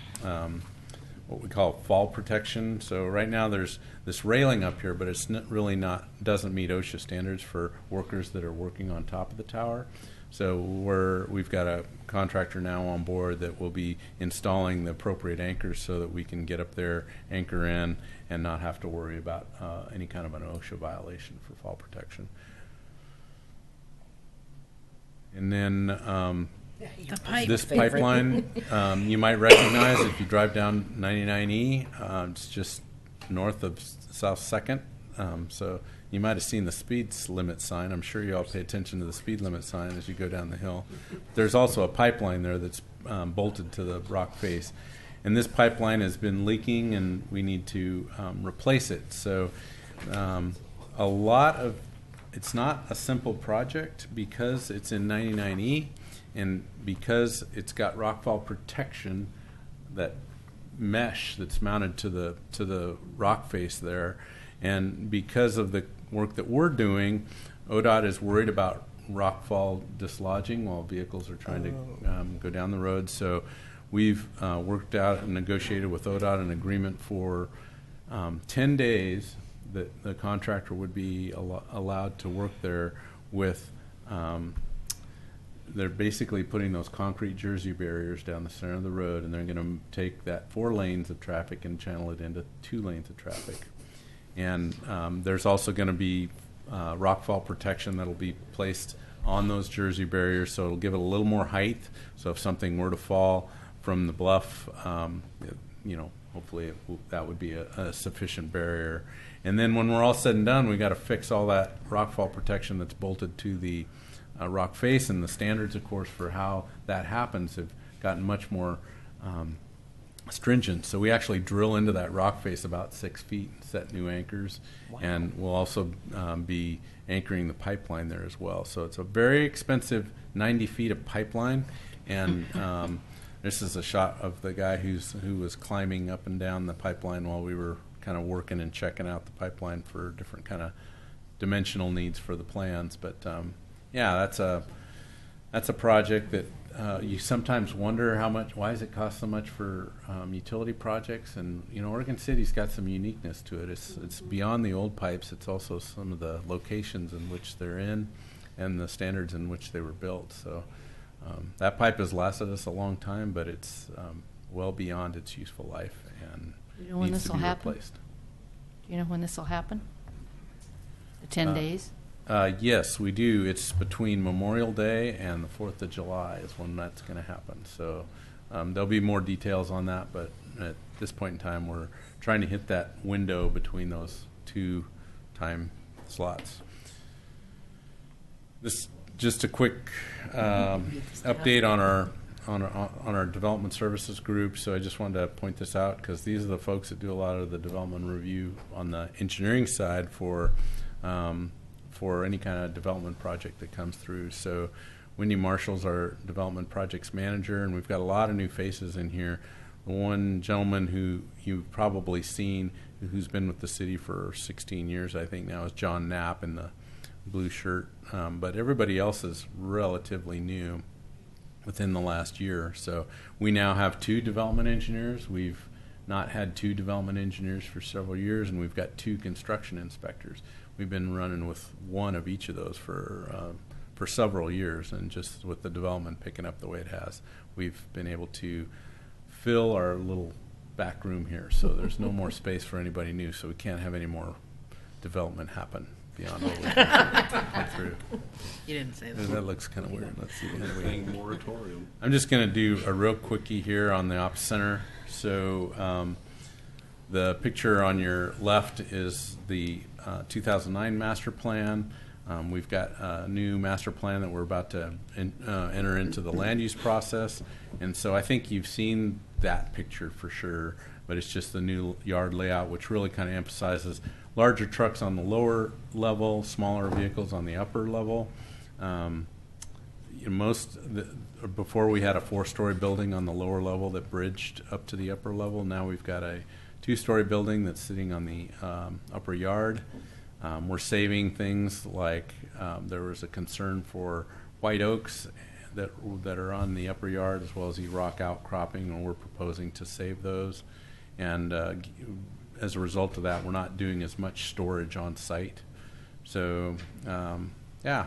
what we call fall protection. So right now there's this railing up here, but it's doesn't meet OSHA standards for workers that are working on top of the tower. So we've got a contractor now on board that will be installing the appropriate anchors so that we can get up there, anchor in, and not have to worry about any kind of an OSHA violation for fall protection. And then this pipeline you might recognize if you drive down 99E. It's just north of South 2nd. So you might have seen the speed limit sign. I'm sure you all pay attention to the speed limit sign as you go down the hill. There's also a pipeline there that's bolted to the rock face. And this pipeline has been leaking, and we need to replace it. So it's not a simple project because it's in 99E, and because it's got rockfall protection, that mesh that's mounted to the rock face there, and because of the work that we're doing, ODOT is worried about rockfall dislodging while vehicles are trying to go down the road. So we've worked out and negotiated with ODOT an agreement for 10 days that the contractor would be allowed to work there with. They're basically putting those concrete Jersey barriers down the center of the road, and they're going to take that 4 lanes of traffic and channel it into 2 lanes of traffic. And there's also going to be rockfall protection that'll be placed on those Jersey barriers, so it'll give it a little more height. So if something were to fall from the bluff, hopefully that would be a sufficient barrier. And then when we're all said and done, we got to fix all that rockfall protection that's bolted to the rock face, and the standards, of course, for how that happens have gotten much more stringent. So we actually drill into that rock face about 6 feet and set new anchors. Wow. And we'll also be anchoring the pipeline there as well. So it's a very expensive 90 feet of pipeline, and this is a shot of the guy who was climbing up and down the pipeline while we were kind of working and checking out the pipeline for different kind of dimensional needs for the plans. But that's a project that you sometimes wonder why does it cost so much for utility projects? And Oregon City's got some uniqueness to it. It's beyond the old pipes. It's also some of the locations in which they're in and the standards in which they were built. So that pipe has lasted us a long time, but it's well beyond its useful life and needs to be replaced. Do you know when this will happen? The 10 days? Yes, we do. It's between Memorial Day and the 4th of July is when that's going to happen. So there'll be more details on that, but at this point in time, we're trying to hit that window between those 2 time slots. This just a quick update on our development services group. So I just wanted to point this out because these are the folks that do a lot of the development review on the engineering side for any kind of development project that comes through. So Wendy Marshall's our development projects manager, and we've got a lot of new faces in here. The one gentleman who you've probably seen who's been with the city for 16 years, I think now, is John Knapp in the blue shirt. But everybody else is relatively new within the last year. So we now have 2 development engineers. We've not had 2 development engineers for several years, and we've got 2 construction inspectors. We've been running with 1 of each of those for several years, and just with the development picking up the way it has, we've been able to fill our little back room here. So there's no more space for anybody new, so we can't have any more development happen beyond what we've gone through. You didn't say that. That looks kind of weird. Let's see. Moratorium. I'm just going to do a real quickie here on the Ops Center. So the picture on your left is the 2009 master plan. We've got a new master plan that we're about to enter into the land use process. And so I think you've seen that picture for sure, but it's just the new yard layout, which really kind of emphasizes larger trucks on the lower level, smaller vehicles on the upper level. Before we had a 4-story building on the lower level that bridged up to the upper level. Now we've got a 2-story building that's sitting on the upper yard. We're saving things like there was a concern for white oaks that are on the upper yard, as well as the rock outcropping, and we're proposing to save those. and as a result of that, we're not doing as much storage on site. So, yeah,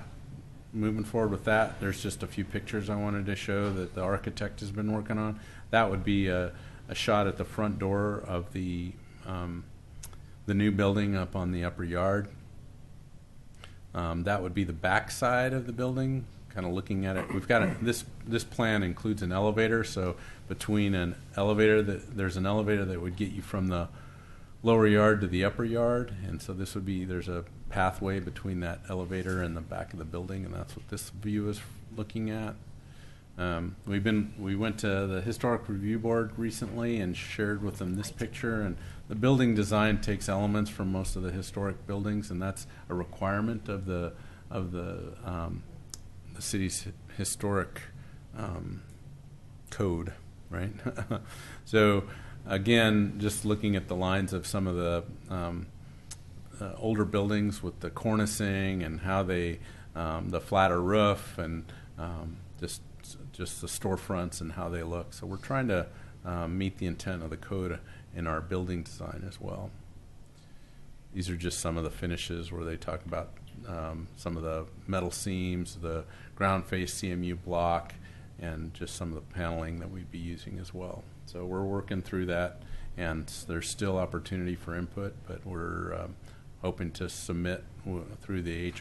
moving forward with that. There's just a few pictures I wanted to show that the architect has been working on. That would be a shot at the front door of the new building up on the upper yard. That would be the back side of the building, kind of looking at it. We've got this plan includes an elevator, so between an elevator, there's an elevator that would get you from the lower yard to the upper yard, and so this would be, there's a pathway between that elevator and the back of the building, and that's what this view is looking at. We went to the Historic Review Board recently and shared with them this picture, and the building design takes elements from most of the historic buildings, and that's a requirement of the city's historic code, right? So again, just looking at the lines of some of the older buildings with the cornicing and how they the flatter roof and just the storefronts and how they look. So we're trying to meet the intent of the code in our building design as well. These are just some of the finishes where they talk about some of the metal seams, the ground face CMU block, and just some of the paneling that we'd be using as well. So we're working through that, and there's still opportunity for input, but we're hoping to submit through the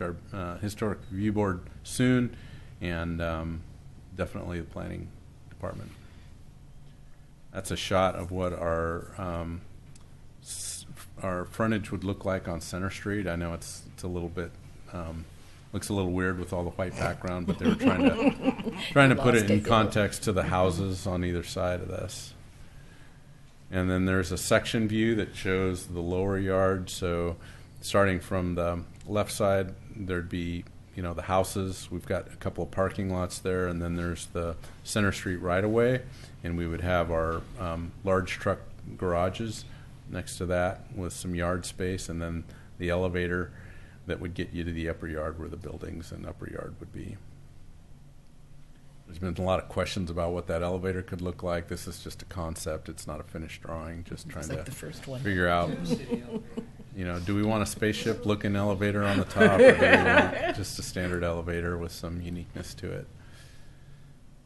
Historic Review Board soon, and definitely the planning department. That's a shot of what our frontage would look like on Center Street. I know it's a little bit looks a little weird with all the white background, but they were trying to put it in context to the houses on either side of this. And then there's a section view that shows the lower yard. So starting from the left side, there'd be the houses. We've got a couple of parking lots there, and then there's the Center Street right-of-way, and we would have our large truck garages next to that with some yard space, and then the elevator that would get you to the upper yard where the buildings and upper yard would be. There's been a lot of questions about what that elevator could look like. This is just a concept. It's not a finished drawing. Just trying like to the first one. figure out, do we want a spaceship-looking elevator on the top, or do we want just a standard elevator with some uniqueness to it?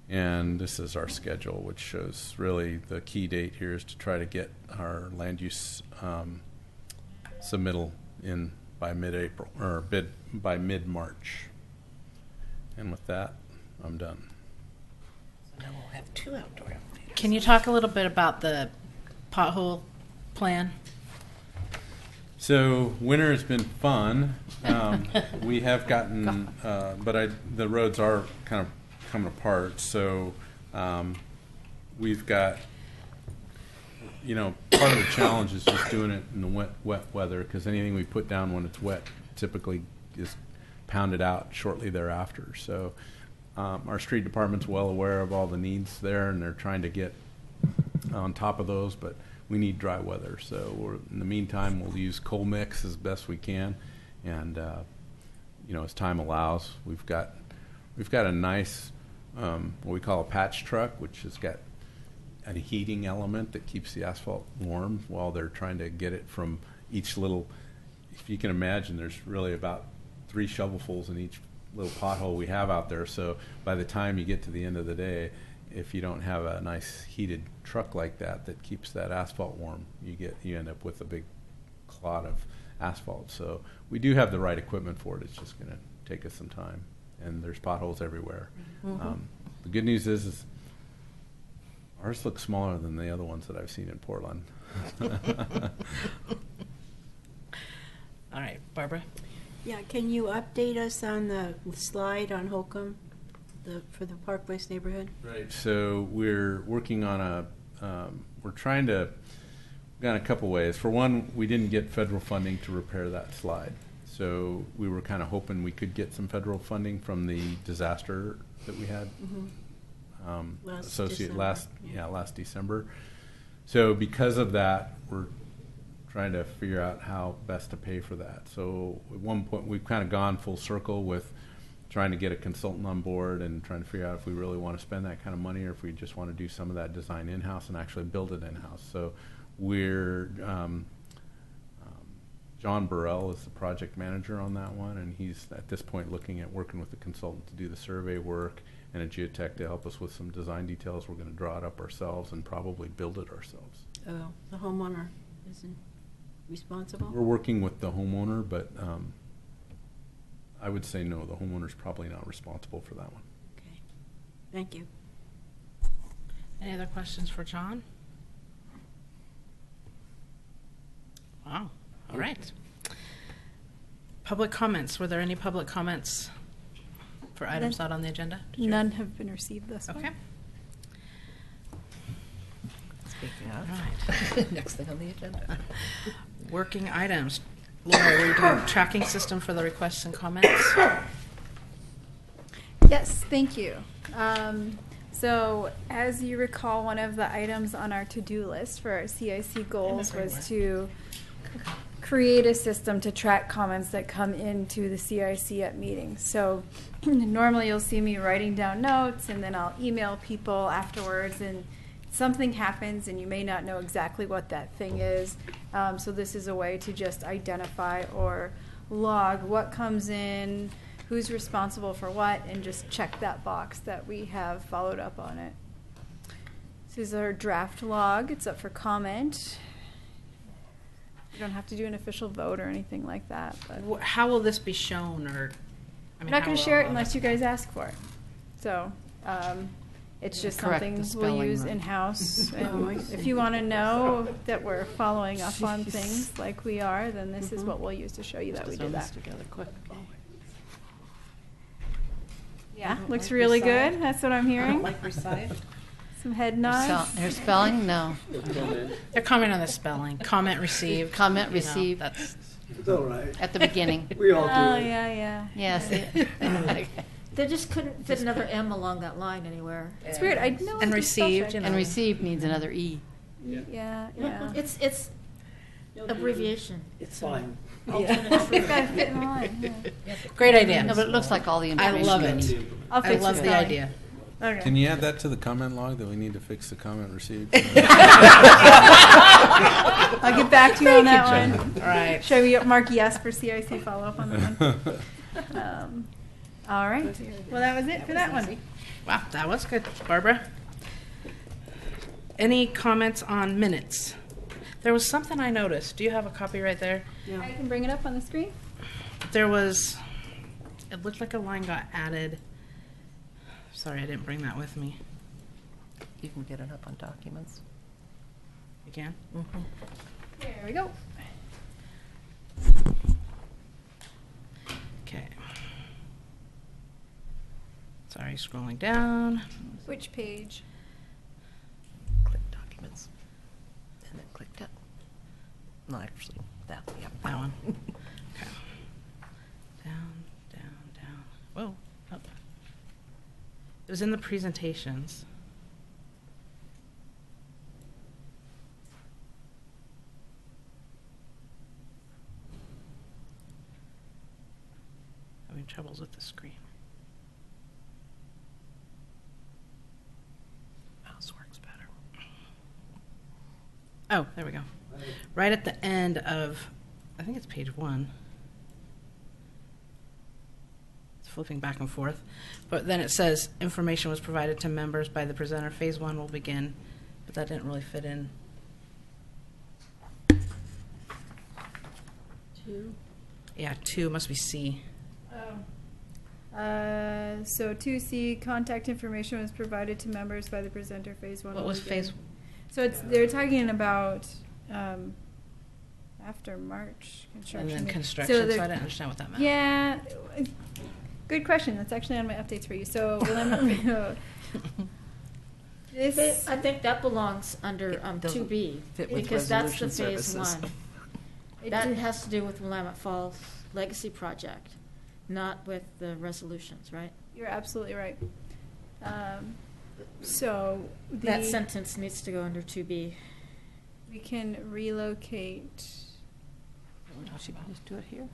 And this is our schedule, which shows really the key date here is to try to get our land use submittal in by mid-April, or by mid-March. And with that, I'm done. So now we'll have 2 outdoor elevators. Can you talk a little bit about the pothole plan? So winter has been fun. We have gotten, but the roads are kind of coming apart. So we've got, part of the challenge is just doing it in the wet weather, because anything we put down when it's wet typically is pounded out shortly thereafter. So our street department's well aware of all the needs there, and they're trying to get on top of those, but we need dry weather. So in the meantime, we'll use coal mix as best we can, and as time allows, we've got a nice what we call a patch truck, which has got a heating element that keeps the asphalt warm while they're trying to get it from each little. If you can imagine, there's really about 3 shovelfuls in each little pothole we have out there. So by the time you get to the end of the day, if you don't have a nice heated truck like that keeps that asphalt warm, you end up with a big clot of asphalt. So we do have the right equipment for it. It's just going to take us some time, and there's potholes everywhere. Mm-hmm. The good news is ours look smaller than the other ones that I've seen in Portland. All right, Barbara. Yeah, can you update us on the slide on Holcomb, for the Park Place neighborhood? Right. So we're working on we're trying to, we've got a couple ways. For one, we didn't get federal funding to repair that slide. So we were kind of hoping we could get some federal funding from the disaster that we had last December. So because of that, we're trying to figure out how best to pay for that. So at one point, we've kind of gone full circle with trying to get a consultant on board and trying to figure out if we really want to spend that kind of money, or if we just want to do some of that design in-house and actually build it in-house. So we're John Burrell is the project manager on that one, and he's at this point looking at working with the consultant to do the survey work and a geotech to help us with some design details. We're going to draw it up ourselves and probably build it ourselves. Oh, the homeowner isn't responsible? We're working with the homeowner, but I would say no, the homeowner's probably not responsible for that one. Okay. Thank you. Any other questions for John? Wow. All right. Public comments. Were there any public comments for items not on the agenda? None have been received thus far. Okay. Speaking of, All right. next thing on the agenda. Working items. Laura, were you doing tracking system for the requests and comments? Yes, thank you. So as you recall, one of the items on our to-do list for our CIC goals was to create a system to track comments that come into the CIC at meetings. So normally you'll see me writing down notes, and then I'll email people afterwards, and something happens and you may not know exactly what that thing is. So this is a way to just identify or log what comes in, who's responsible for what, and just check that box that we have followed up on it. This is our draft log. It's up for comment. You don't have to do an official vote or anything like that. But How will this be shown? Or I'm not going to share it unless you guys ask for it. So it's just Correct something the we'll spelling, use right? in-house. Oh, I And see. if you want to know that we're following up on Jeez. things like we are, then this is what we'll use to show you that we did that. Together quick. Yeah, don't looks like really recite. good. That's what I'm hearing. Like recite? Some head nods. Her spelling? No. They're commenting on the spelling. Comment received. Comment You know, received. That's It's all right. At the beginning. We all do Oh, it. yeah. Yes. They just couldn't fit another M along that line anywhere. It's weird. I know. And received, you know. And received needs another E. Yeah. It's abbreviation. It's fine. Alternate It's truth. got to fit in the line. Yeah. great idea. No, but it looks like all the I information love we it. need. I'll I fix love the spelling. idea. Okay. Can you add that to the comment log that we need to fix the comment received? I'll get back to you on that one. All right. Show me mark yes for CIC follow up on that one. All right. Well, that was it for that one. Wow, that was good. Barbara? Any comments on minutes? There was something I noticed. Do you have a copy right there? I can bring it up on the screen. There was, it looked like a line got added. Sorry, I didn't bring that with me. You can get it up on documents. You can? Mm-hmm. There we go. Okay. Sorry, scrolling down. Which page? Click documents. And then click that. No, actually, that. Yeah. That one. Okay. Down. Whoa. Up. It was in the presentations. Having troubles with the screen. Mouse works better. Oh, there we go. Right at the end of, I think it's page 1. It's flipping back and forth. But then it says, information was provided to members by the presenter. Phase 1 will begin. But that didn't really fit in. 2. Yeah, 2 must be C. So 2C, contact information was provided to members by the presenter. Phase 1. What will was begin. phase? So they're talking about after March construction. And then So construction, so I they're- didn't understand what that meant. Yeah, good question. That's actually on my updates for you. So this, I think that belongs under It doesn't 2B, fit with because that's the resolution phase services. 1. That has to do with Willamette Falls Legacy Project, not with the resolutions, right? you're absolutely right. So That sentence needs to go under 2B. we can relocate. Should we just do it here?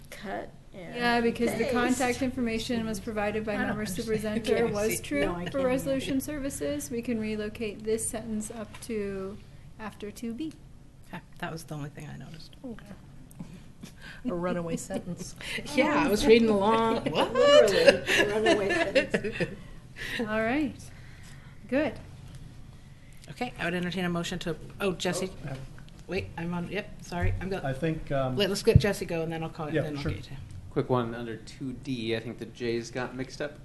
Cut and Yeah, because the paste. contact information was provided by I don't members to understand. presenter Can't was see. true No, I for can't. resolution services. We can relocate this sentence up to after 2B. Okay, that was the only thing I noticed. A runaway sentence. Yeah, I was reading along. What? Literally, a runaway sentence. All right. Good. Okay, I would entertain a motion to. Oh, Jesse. Wait, I'm on. Yep, sorry. I'm going. I think. Wait, let's get Jesse go, and then I'll call it. Yeah, then sure. I'll get you. Quick one under 2D. I think the J's got mixed up.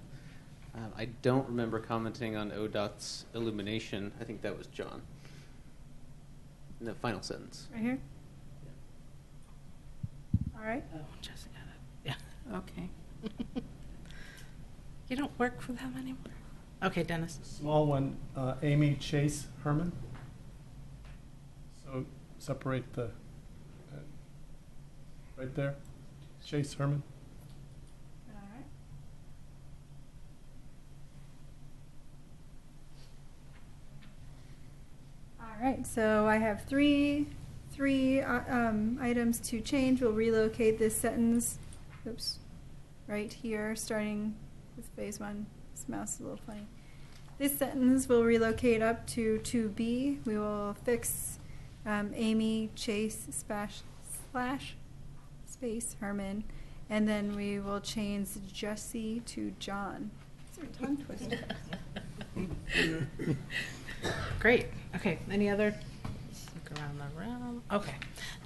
I don't remember commenting on ODOT's illumination. I think that was John. In the final sentence. Right here. All right. Oh, Jesse got it. Yeah. Okay. You don't work for them anymore. Okay, Dennis. Small one, Amy Chase Herman. So separate the, right there, Chase Herman. All right. All right, so I have three items to change. We'll relocate this sentence, oops, right here, starting with phase one. This mouse is a little funny. This sentence will relocate up to 2B. We will fix Amy Chase slash space Herman, and then we will change Jesse to John. Is there a tongue twister? Great. Okay, any other? Look around the room. Okay,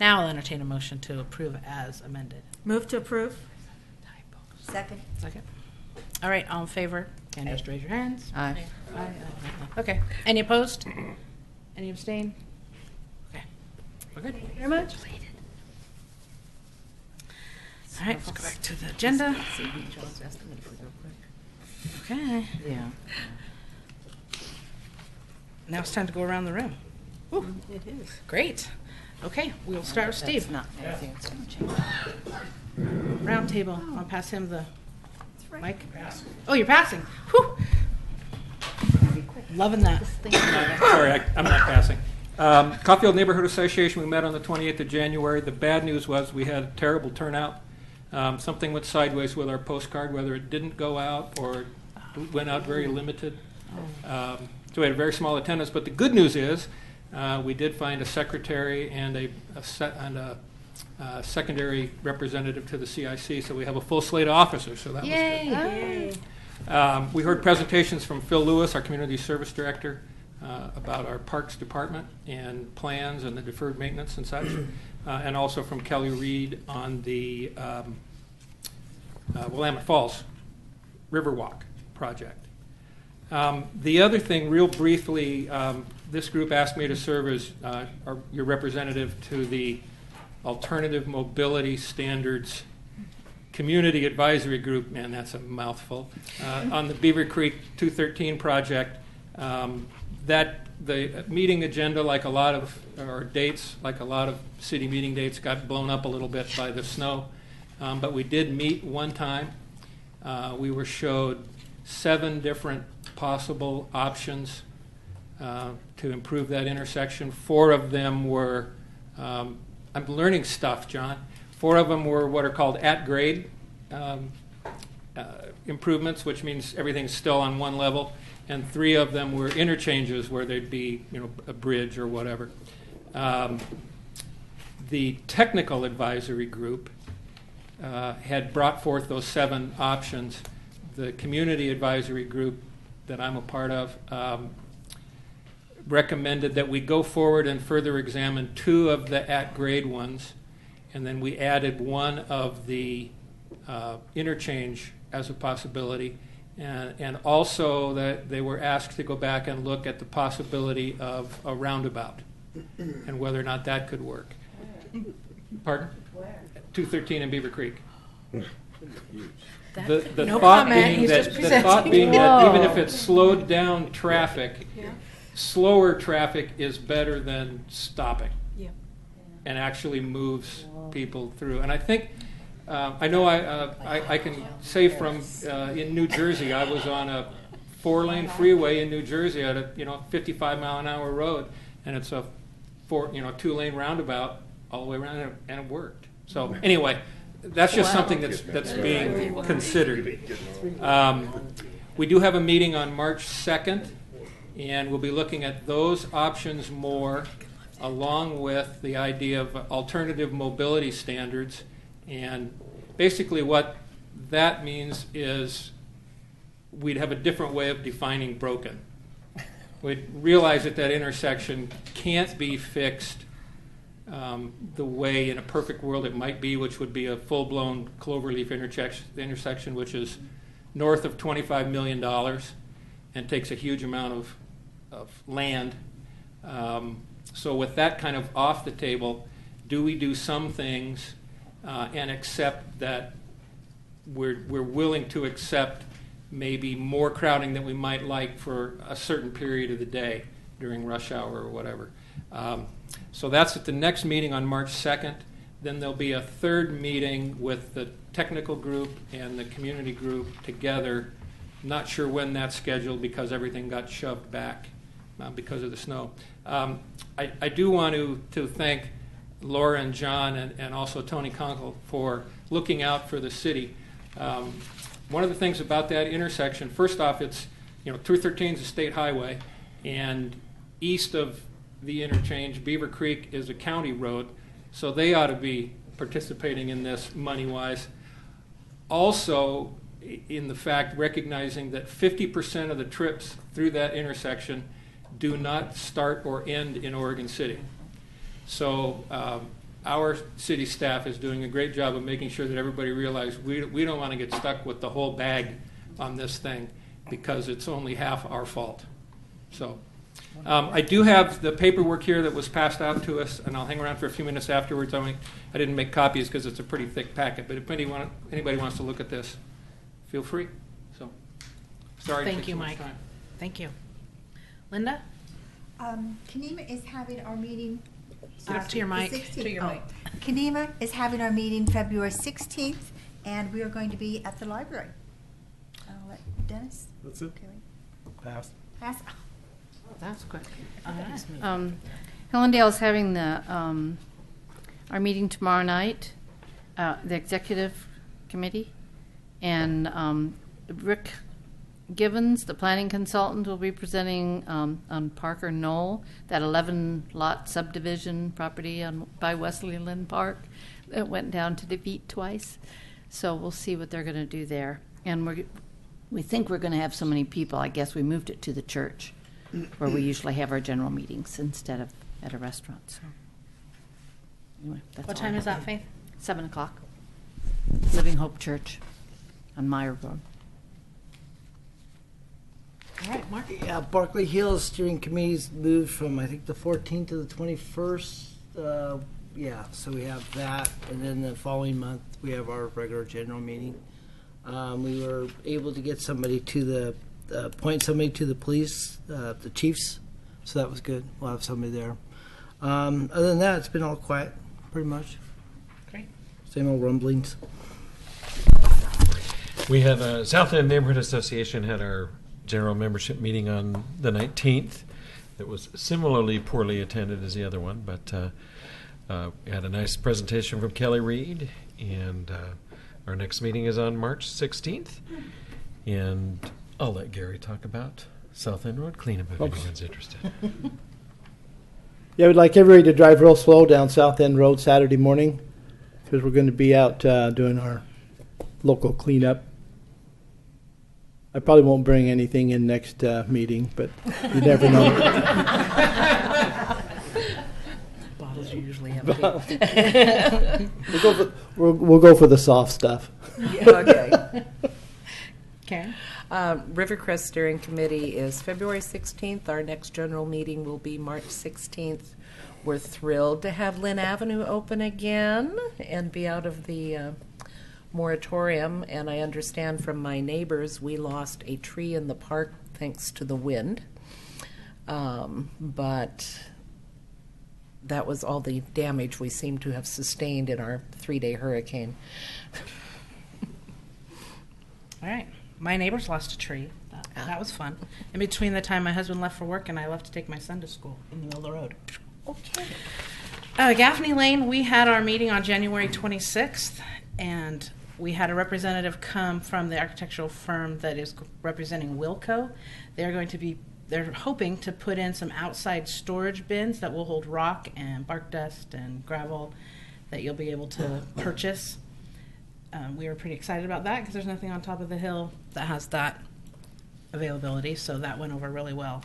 now I'll entertain a motion to approve as amended. Move to approve. Second. Second. All right, all in favor? Can you just raise your hands? Aye. Aye. Okay. Any opposed? Any abstain? Okay. We're good. Thank you very much. All right, let's go back to the agenda. See John's estimate if we go quick. Okay. Yeah. Now it's time to go around the room. Ooh, It is. great. Okay, we'll start with Steve. That's not anything that's going to change. Round table. I'll pass him the That's right. mic. Oh, you're passing. Whew. Loving that. Sorry, I'm not passing. Caulfield Neighborhood Association, we met on the 28th of January. The bad news was we had a terrible turnout. Something went sideways with our postcard, whether it didn't go out or went out very limited. So we had a very small attendance. But the good news is we did find a secretary and a secondary representative to the CIC, so we have a full slate of officers. So that was good. Yay. We heard presentations from Phil Lewis, our community service director, about our parks department and plans and the deferred maintenance and such, and also from Kelly Reed on the Willamette Falls Riverwalk project. The other thing, real briefly, this group asked me to serve as your representative to the Alternative Mobility Standards Community Advisory Group. Man, that's a mouthful. On the Beaver Creek 213 project, that the meeting agenda, like a lot of, or dates, like a lot of city meeting dates, got blown up a little bit by the snow. But we did meet one time. We were showed 7 different possible options to improve that intersection. 4 of them were, I'm learning stuff, John. 4 of them were what are called at-grade improvements, which means everything's still on one level. And 3 of them were interchanges where there'd be, a bridge or whatever. The technical advisory group had brought forth those 7 options. The community advisory group that I'm a part of recommended that we go forward and further examine 2 of the at-grade ones, and then we added 1 of the interchange as a possibility, and also that they were asked to go back and look at the possibility of a roundabout and whether or not that could work. Pardon? Where? 213 in Beaver Creek. The No thought comment, being he's that just the thought presenting. being that Whoa. even if it slowed down traffic, slower traffic is better than stopping. Yeah. And actually moves people through. And I think I know I can say from in New Jersey, I was on a 4-lane freeway in New Jersey at a 55-mile-an-hour road, and it's a 2-lane roundabout all the way around, and it worked. So anyway, that's just something that's being considered. We do have a meeting on March 2nd, and we'll be looking at those options more. along with the idea of alternative mobility standards. And basically what that means is we'd have a different way of defining broken. We'd realize that that intersection can't be fixed the way in a perfect world it might be, which would be a full-blown cloverleaf intersection, which is north of $25 million and takes a huge amount of land. So with that kind of off the table, do we do some things and accept that we're willing to accept maybe more crowding than we might like for a certain period of the day during rush hour or whatever. So that's at the next meeting on March 2nd. Then there'll be a third meeting with the technical group and the community group together. Not sure when that's scheduled because everything got shoved back because of the snow. I do want to thank Laura and John and also Tony Conkle for looking out for the city. One of the things about that intersection, first off, it's 213 is a state highway, and east of the interchange, Beaver Creek is a county road, so they ought to be participating in this money-wise. Also, in the fact, recognizing that 50% of the trips through that intersection do not start or end in Oregon City. So our city staff is doing a great job of making sure that everybody realizes we don't want to get stuck with the whole bag on this thing because it's only half our fault. So I do have the paperwork here that was passed out to us, and I'll hang around for a few minutes afterwards. I didn't make copies because it's a pretty thick packet, but if anybody wants to look at this, feel free. So sorry. Thank you, Mike. Thank you. Linda? Kenema is having our meeting. Get up to your mic. To your mic. Kenema is having our meeting February 16th, and we are going to be at the library. I'll let Dennis. That's it. Pass. Pass. That's quick. Hellendale is having the our meeting tomorrow night, the executive committee, and Rick Givens, the planning consultant, will be presenting on Parker Knoll, that 11-lot subdivision property by Wesley Lynn Park that went down to defeat twice. So we'll see what they're going to do there. And we think we're going to have so many people, I guess we moved it to the church, where we usually have our general meetings instead of at a restaurant. So anyway, that's What all time I is have. that, Faith? 7 o'clock. Living Hope Church on Meyer Road. All right, Mark. Yeah, Barkley Hills Steering Committee's moved from, I think, the 14th to the 21st. Yeah, so we have that. And then the following month, we have our regular general meeting. We were able to get somebody to appoint somebody to the police, the chiefs. So that was good. We'll have somebody there. Other than that, it's been all quiet, pretty much. Great. Same old rumblings. We had South End Neighborhood Association had our general membership meeting on the 19th. It was similarly poorly attended as the other one, but we had a nice presentation from Kelly Reed, and our next meeting is on March 16th. And I'll let Gary talk about South End Road cleanup if anyone's interested. Yeah, we'd like everybody to drive real slow down South End Road Saturday morning because we're going to be out doing our local cleanup. I probably won't bring anything in next meeting, but you never know. Bottles are usually empty. We'll go for the soft stuff. Yeah, okay. Karen? Rivercrest Steering Committee is February 16th. Our next general meeting will be March 16th. We're thrilled to have Lynn Avenue open again and be out of the moratorium. And I understand from my neighbors we lost a tree in the park thanks to the wind. But that was all the damage we seem to have sustained in our 3-day hurricane. All right. My neighbors lost a tree. That was fun. In between the time my husband left for work and I left to take my son to school in the middle of the road. Okay. Gaffney Lane, we had our meeting on January 26th, and we had a representative come from the architectural firm that is representing Wilco. They're going to be they're hoping to put in some outside storage bins that will hold rock and bark dust and gravel that you'll be able to purchase. We were pretty excited about that because there's nothing on top of the hill that has that availability, so that went over really well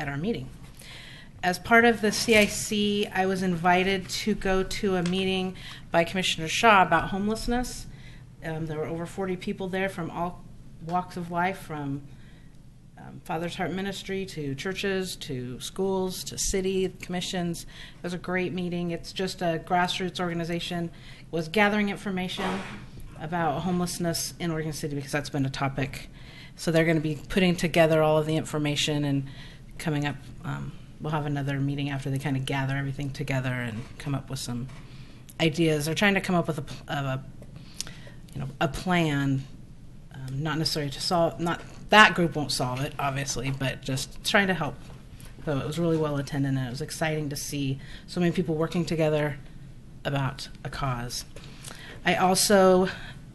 at our meeting. As part of the CIC, I was invited to go to a meeting by Commissioner Shaw about homelessness. There were over 40 people there from all walks of life, from Father's Heart Ministry to churches to schools to city commissions. It was a great meeting. It's just a grassroots organization. It was gathering information about homelessness in Oregon City because that's been a topic. So they're going to be putting together all of the information and coming up. We'll have another meeting after they kind of gather everything together and come up with some ideas. They're trying to come up with a plan, not necessarily to solve. Not that group won't solve it, obviously, but just trying to help. So it was really well attended, and it was exciting to see so many people working together about a cause. I also,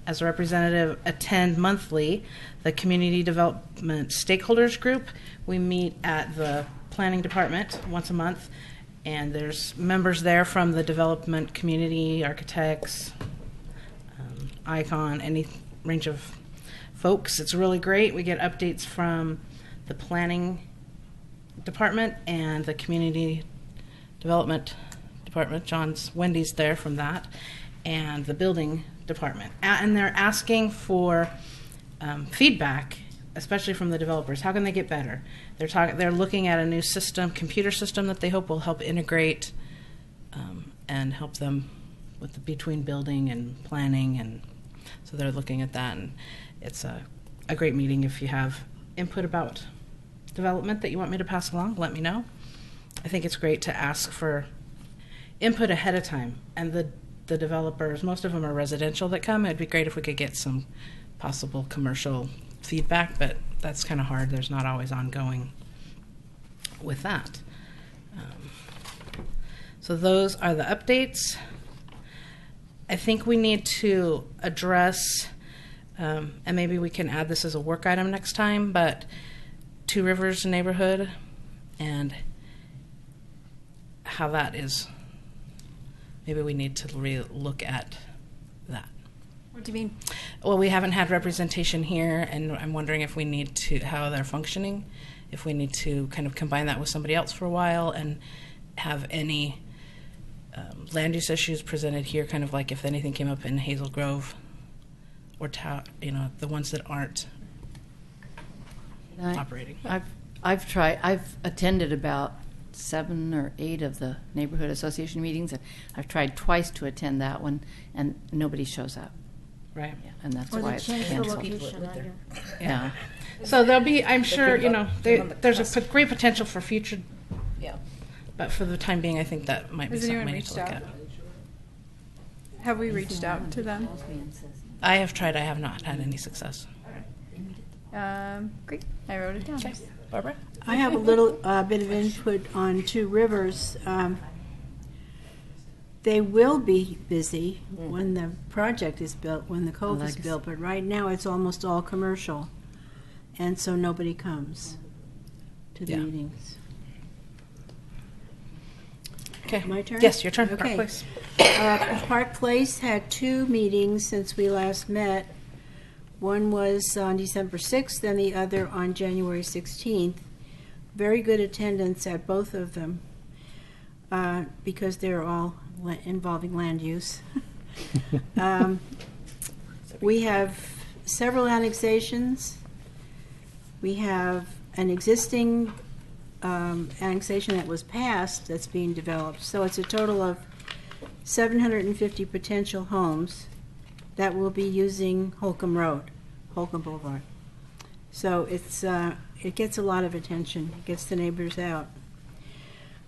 as a representative, attend monthly the Community Development Stakeholders Group. We meet at the Planning Department once a month, and there's members there from the development community, architects, ICON, any range of folks. It's really great. We get updates from the Planning Department and the Community Development Department. Wendy's there from that, and the Building Department. And they're asking for feedback, especially from the developers. How can they get better? They're looking at a new system, computer system, that they hope will help integrate and help them with between building and planning, and so they're looking at that. And it's a great meeting. If you have input about development that you want me to pass along, let me know. I think it's great to ask for input ahead of time. And the developers, most of them are residential that come. It'd be great if we could get some possible commercial feedback, but that's kind of hard. There's not always ongoing with that. So those are the updates. I think we need to address, and maybe we can add this as a work item next time, but Two Rivers neighborhood and how that is. Maybe we need to look at that. What do you mean? Well, we haven't had representation here, and I'm wondering if we need to, how they're functioning, if we need to kind of combine that with somebody else for a while and have any land use issues presented here, kind of like if anything came up in Hazel Grove or the ones that aren't operating. I've attended about 7 or 8 of the neighborhood association meetings, and I've tried twice to attend that one, and nobody shows up. Right. Yeah, and that's Or why they it's change the canceled. location. Yeah. So there'll be, I'm sure, there's a great potential for future. Yeah. But for the time being, I think that might be Has something anyone we need to reached look out? at. Have we reached out to them? I have tried. I have not had any success. Great. I wrote it down. Okay. Barbara? I have a little bit of input on Two Rivers. They will be busy when the project is built, when the cove is built, but right now it's almost all commercial, and so nobody comes to the meetings. Okay. My turn? Yes, your turn. Okay. Park Place. Park Place had 2 meetings since we last met. One was on December 6th and the other on January 16th. Very good attendance at both of them because they're all involving land use. We have several annexations. We have an existing annexation that was passed that's being developed. So it's a total of 750 potential homes that will be using Holcomb Road, Holcomb Boulevard. So it gets a lot of attention. It gets the neighbors out.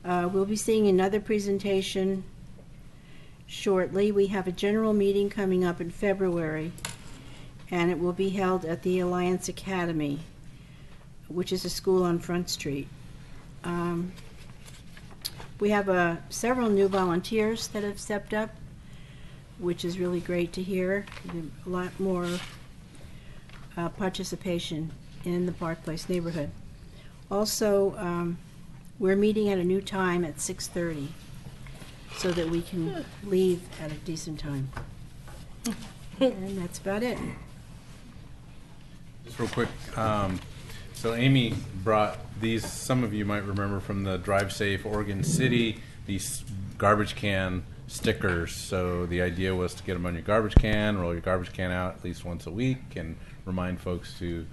We'll be seeing another presentation shortly. We have a general meeting coming up in February, and it will be held at the Alliance Academy, which is a school on Front Street. We have several new volunteers that have stepped up, which is really great to hear. A lot more participation in the Park Place neighborhood. Also, we're meeting at a new time at 6:30 so that we can leave at a decent time. And that's about it. Just real quick, so Amy brought these, some of you might remember from the Drive Safe Oregon City, these garbage can stickers. So the idea was to get them on your garbage can, roll your garbage can out at least once a week, and remind folks to,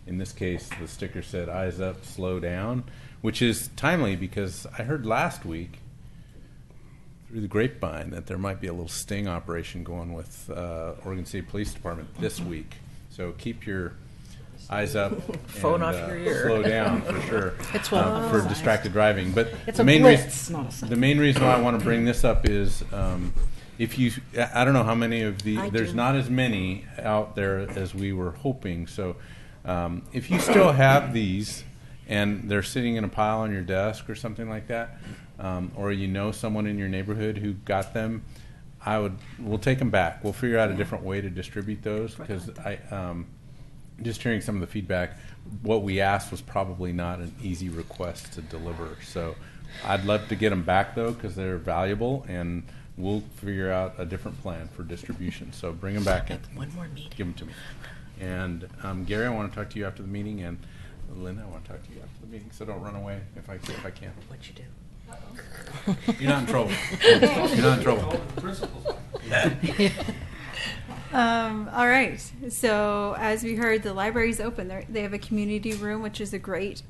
in this case, the sticker said, "Eyes up, slow down," which is timely because I heard last week through the grapevine that there might be a little sting operation going with Oregon City Police Department this week. So keep your eyes up, Phone and, off your ear. slow down for sure. It's for distracted driving. But It's the a main blitz, not a sign. the main reason why I want to bring this up is if you, I don't know how many of the, there's not as many out there as we were hoping. So if you still have these and they're sitting in a pile on your desk or something like that, or you know someone in your neighborhood who got them, we'll take them back. We'll figure out a different way to distribute those because just hearing some of the feedback, what we asked was probably not an easy request to deliver. So I'd love to get them back though because they're valuable, and we'll figure out a different plan for distribution. So bring them back and One more meeting. give them to me. And Gary, I want to talk to you after the meeting, and Linda, I want to talk to you after the meeting. So don't run away if I can. What'd you do? You're not in trouble. You're not in trouble. All right. So as we heard, the library's open. They have a community room, which is a great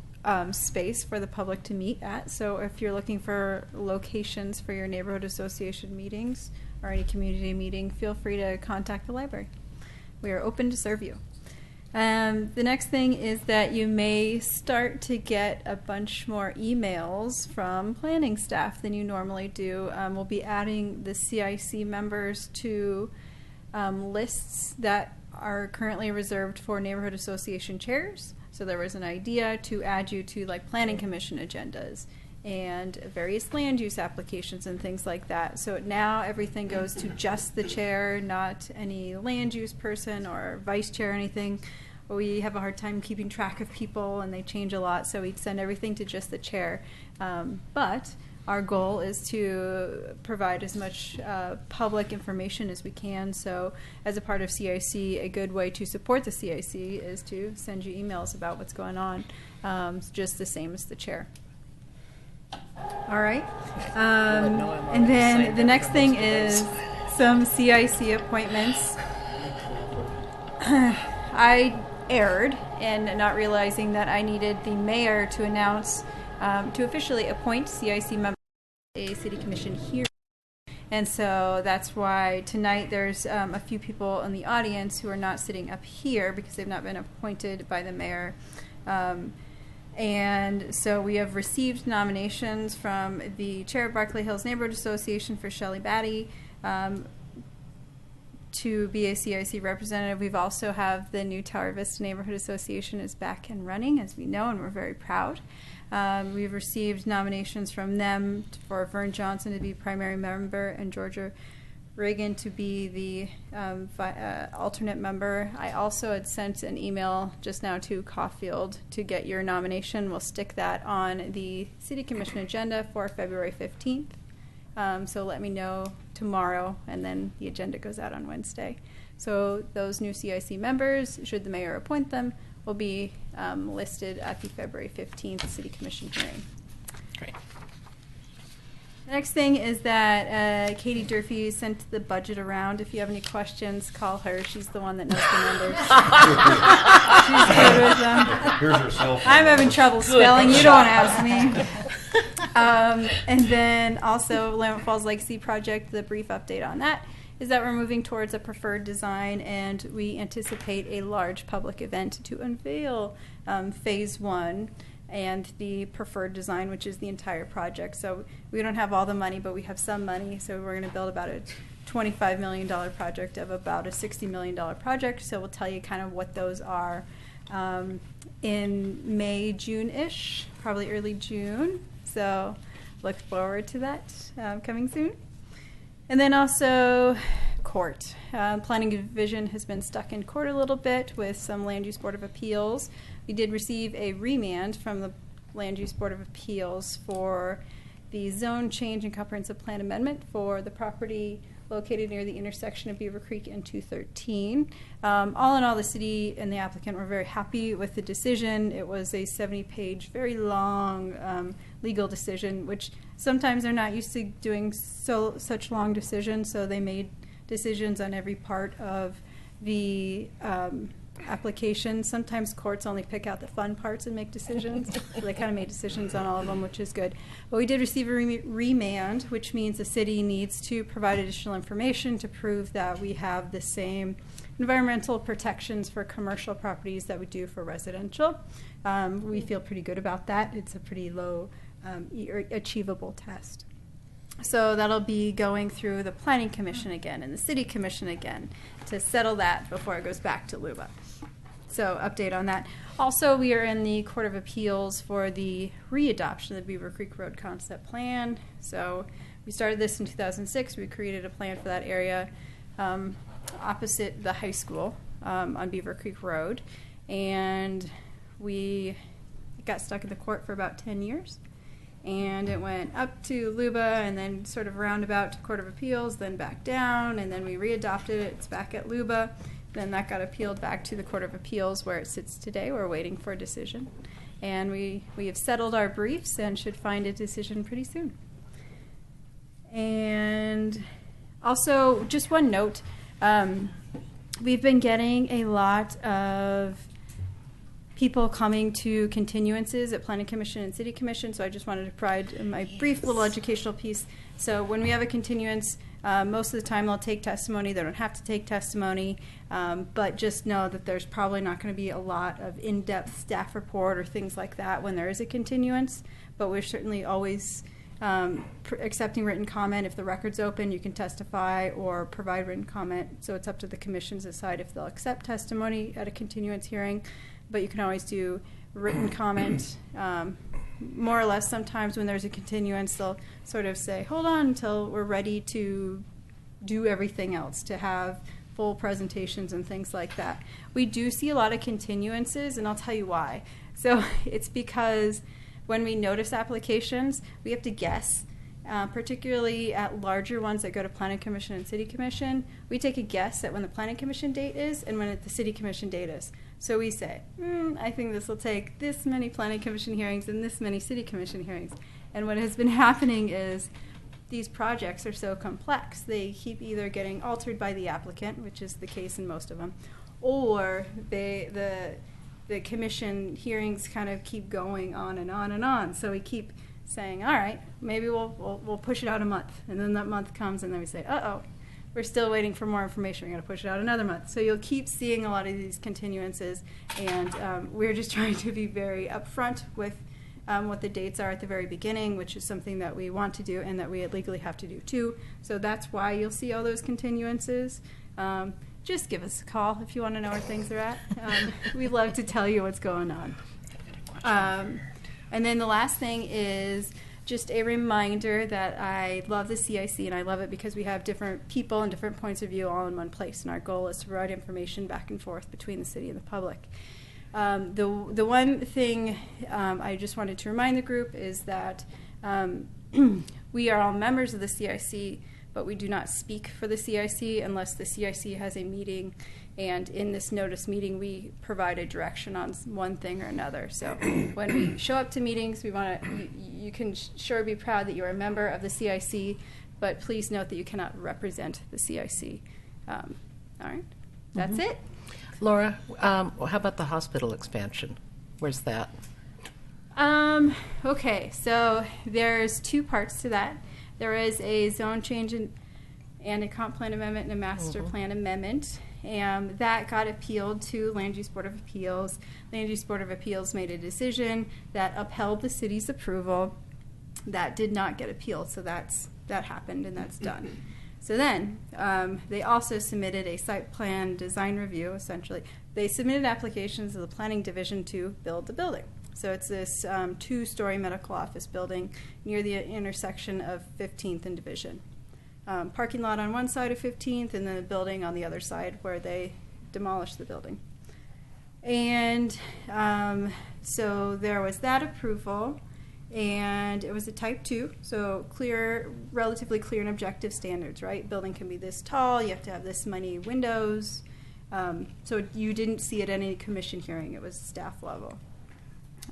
space for the public to meet at. So if you're looking for locations for your neighborhood association meetings or any community meeting, feel free to contact the library. We are open to serve you. The next thing is that you may start to get a bunch more emails from planning staff than you normally do. We'll be adding the CIC members to lists that are currently reserved for neighborhood association chairs. So there was an idea to add you to like planning commission agendas and various land use applications and things like that. So now everything goes to just the chair, not any land use person or vice chair or anything. We have a hard time keeping track of people and they change a lot, so we'd send everything to just the chair. But our goal is to provide as much public information as we can. So as a part of CIC, a good way to support the CIC is to send you emails about what's going on, just the same as the chair. All right. And then the next thing is some CIC appointments. I erred in not realizing that I needed the mayor to announce, to officially appoint CIC members to a city commission hearing. And so that's why tonight there's a few people in the audience who are not sitting up here because they've not been appointed by the mayor. And so we have received nominations from the chair of Berkeley Hills Neighborhood Association for Shelley Batty to be a CIC representative. We've also have the new Tower Vista Neighborhood Association is back and running, as we know, and we're very proud. We've received nominations from them for Vern Johnson to be primary member and Georgia Reagan to be the alternate member. I also had sent an email just now to Caulfield to get your nomination. We'll stick that on the City Commission agenda for February 15th. So let me know tomorrow, and then the agenda goes out on Wednesday. So those new CIC members, should the mayor appoint them, will be listed at the February 15th City Commission hearing. Great. The next thing is that Katie Durfee sent the budget around. If you have any questions, call her. She's the one that knows the numbers. She's good with them. Here's her cell phone. I'm having trouble spelling. You don't ask me. And then also Willamette Falls Legacy Project, the brief update on that is that we're moving towards a preferred design, and we anticipate a large public event to unveil phase 1 and the preferred design, which is the entire project. So we don't have all the money, but we have some money. So we're going to build about a $25 million project of about a $60 million project. So we'll tell you kind of what those are in May, June-ish, probably early June. So look forward to that coming soon. And then also court. Planning Division has been stuck in court a little bit with some Land Use Board of Appeals. We did receive a remand from the Land Use Board of Appeals for the zone change and comprehensive plan amendment for the property located near the intersection of Beaver Creek and 213. All in all, the city and the applicant were very happy with the decision. It was a 70-page, very long legal decision, which sometimes they're not used to doing such long decisions, so they made decisions on every part of the application. Sometimes courts only pick out the fun parts and make decisions. So they kind of made decisions on all of them, which is good. But we did receive a remand, which means the city needs to provide additional information to prove that we have the same environmental protections for commercial properties that we do for residential. We feel pretty good about that. It's a pretty low achievable test. So that'll be going through the Planning Commission again and the City Commission again to settle that before it goes back to LUBA. So update on that. Also, we are in the Court of Appeals for the readoption of the Beaver Creek Road Concept Plan. So we started this in 2006. We created a plan for that area opposite the high school on Beaver Creek Road. And we got stuck in the court for about 10 years. And it went up to LUBA and then sort of roundabout to Court of Appeals, then back down, and then we readopted it. It's back at LUBA. Then that got appealed back to the Court of Appeals where it sits today. We're waiting for a decision. And we have settled our briefs and should find a decision pretty soon. And also, just one note, we've been getting a lot of people coming to continuances at Planning Commission and City Commission, so I just wanted to provide my brief little educational piece. So when we have a continuance, most of the time they'll take testimony. They don't have to take testimony, but just know that there's probably not going to be a lot of in-depth staff report or things like that when there is a continuance, but we're certainly always accepting written comment. If the record's open, you can testify or provide written comment, so it's up to the commission to decide if they'll accept testimony at a continuance hearing. But you can always do written comment. More or less, sometimes when there's a continuance, they'll sort of say, hold on until we're ready to do everything else, to have full presentations and things like that. We do see a lot of continuances, and I'll tell you why. So it's because when we notice applications, we have to guess. Particularly at larger ones that go to Planning Commission and City Commission, we take a guess at when the Planning Commission date is and when the City Commission date is. So we say, I think this will take this many Planning Commission hearings and this many City Commission hearings. And what has been happening is these projects are so complex. They keep either getting altered by the applicant, which is the case in most of them, or the commission hearings kind of keep going on and on and on. So we keep saying, all right, maybe we'll push it out a month. And then that month comes, and then we say, uh-oh, we're still waiting for more information. We're going to push it out another month. So you'll keep seeing a lot of these continuances, and we're just trying to be very upfront with what the dates are at the very beginning, which is something that we want to do and that we legally have to do too. So that's why you'll see all those continuances. Just give us a call if you want to know where things are at. We'd love to tell you what's going on. And then the last thing is just a reminder that I love the CIC, and I love it because we have different people and different points of view all in one place, and our goal is to provide information back and forth between the city and the public. The one thing I just wanted to remind the group is that we are all members of the CIC, but we do not speak for the CIC unless the CIC has a meeting, and in this notice meeting we provide a direction on one thing or another. So when we show up to meetings, we want to, you can sure be proud that you're a member of the CIC, but please note that you cannot represent the CIC. All right, that's it. Laura, how about the hospital expansion? Where's that? Okay, so there's two parts to that. There is a zone change and a comp plan amendment and a master plan amendment. And that got appealed to Land Use Board of Appeals. Land Use Board of Appeals made a decision that upheld the city's approval. That did not get appealed, so that happened and that's done. So then they also submitted a site plan design review, essentially. They submitted applications to the Planning Division to build the building. So it's this two-story medical office building near the intersection of 15th and Division. parking lot on one side of 15th and then a building on the other side where they demolished the building. And so there was that approval, and it was a type 2, so clear, relatively clear and objective standards, right? Building can be this tall, you have to have this many windows. So you didn't see it at any commission hearing, it was staff level.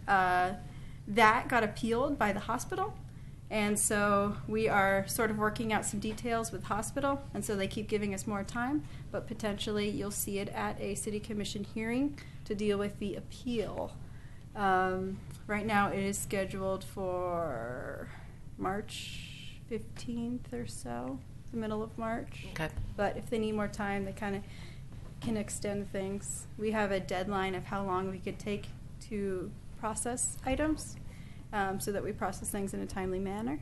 That got appealed by the hospital, and so we are sort of working out some details with hospital, and so they keep giving us more time, but potentially you'll see it at a city commission hearing to deal with the appeal. Right now it is scheduled for March 15th or so, the middle of March. Okay. But if they need more time, they kind of can extend things. We have a deadline of how long we could take to process items, so that we process things in a timely manner.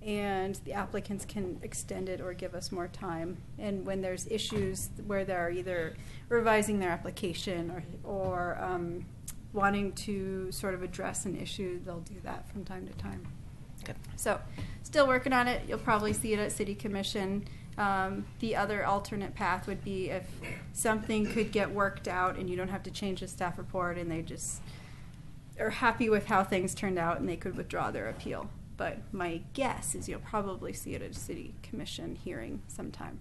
And the applicants can extend it or give us more time. And when there's issues where they're either revising their application or wanting to sort of address an issue, they'll do that from time to time. Good. So still working on it. You'll probably see it at City Commission. The other alternate path would be if something could get worked out and you don't have to change the staff report and they just are happy with how things turned out and they could withdraw their appeal. But my guess is you'll probably see it at a City Commission hearing sometime.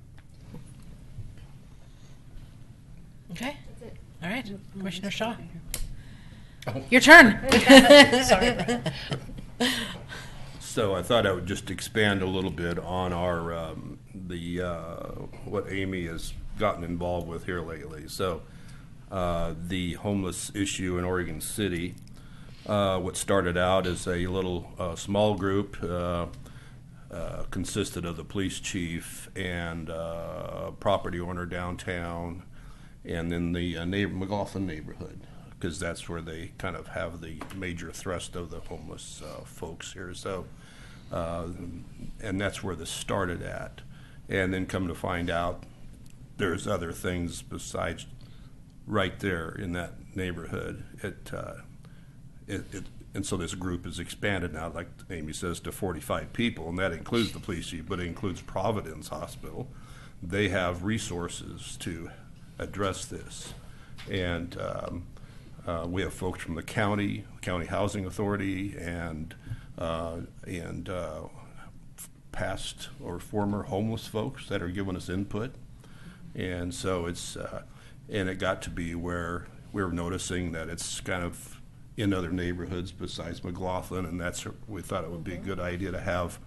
Okay. All right. Commissioner Shaw. Your turn. Sorry. So I thought I would just expand a little bit on our what Amy has gotten involved with here lately. So the homeless issue in Oregon City. What started out as a little small group consisted of the police chief and property owner downtown, and then the McLaughlin neighborhood, because that's where they kind of have the major thrust of the homeless folks here. So, and that's where this started at. And then come to find out there's other things besides right there in that neighborhood. And so this group is expanded now, like Amy says, to 45 people, and that includes the police chief, but it includes Providence Hospital. They have resources to address this. And we have folks from the county housing authority, and past or former homeless folks that are giving us input. And so it's, and it got to be where we're noticing that it's kind of in other neighborhoods besides McLaughlin, and we thought it would be a good idea to have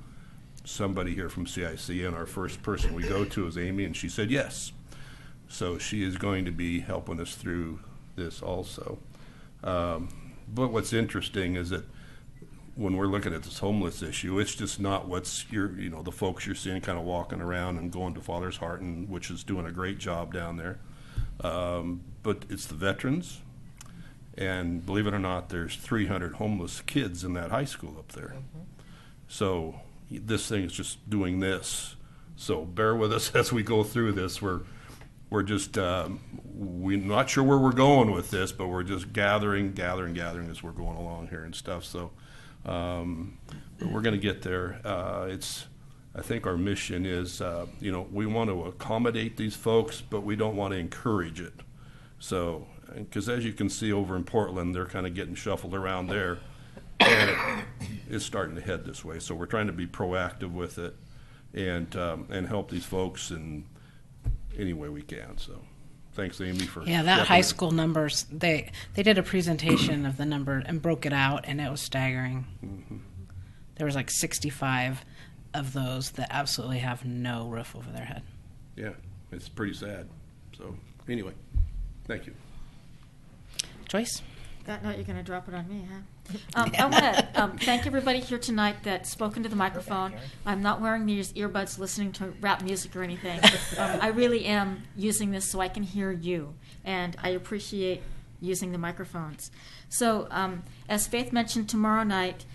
somebody here from CIC, and our first person we go to is Amy, and she said yes. So she is going to be helping us through this also. But what's interesting is that when we're looking at this homeless issue, it's just not the folks you're seeing kind of walking around and going to Father's Heart, and which is doing a great job down there. But it's the veterans. And believe it or not, there's 300 homeless kids in that high school up there. Mm-hmm. So this thing is just doing this. So bear with us as we go through this. We're just we're not sure where we're going with this, but we're just gathering as we're going along here and stuff. So but we're going to get there. I think our mission is we want to accommodate these folks, but we don't want to encourage it. So. Because as you can see over in Portland, they're kind of getting shuffled around there, and it's starting to head this way. So we're trying to be proactive with it, and help these folks in any way we can. So thanks, Amy, for that high school numbers. They did a presentation of the number and broke it out, and it was staggering. Mm-hmm. There was like 65 of those that absolutely have no roof over their head. Yeah, it's pretty sad. So anyway, thank you. Joyce? That note, you're going to drop it on me, huh? I want to thank everybody here tonight that's spoken to the microphone. I'm not wearing these earbuds listening to rap music or anything. I really am using this so I can hear you, and I appreciate using the microphones. So as Faith mentioned, tomorrow night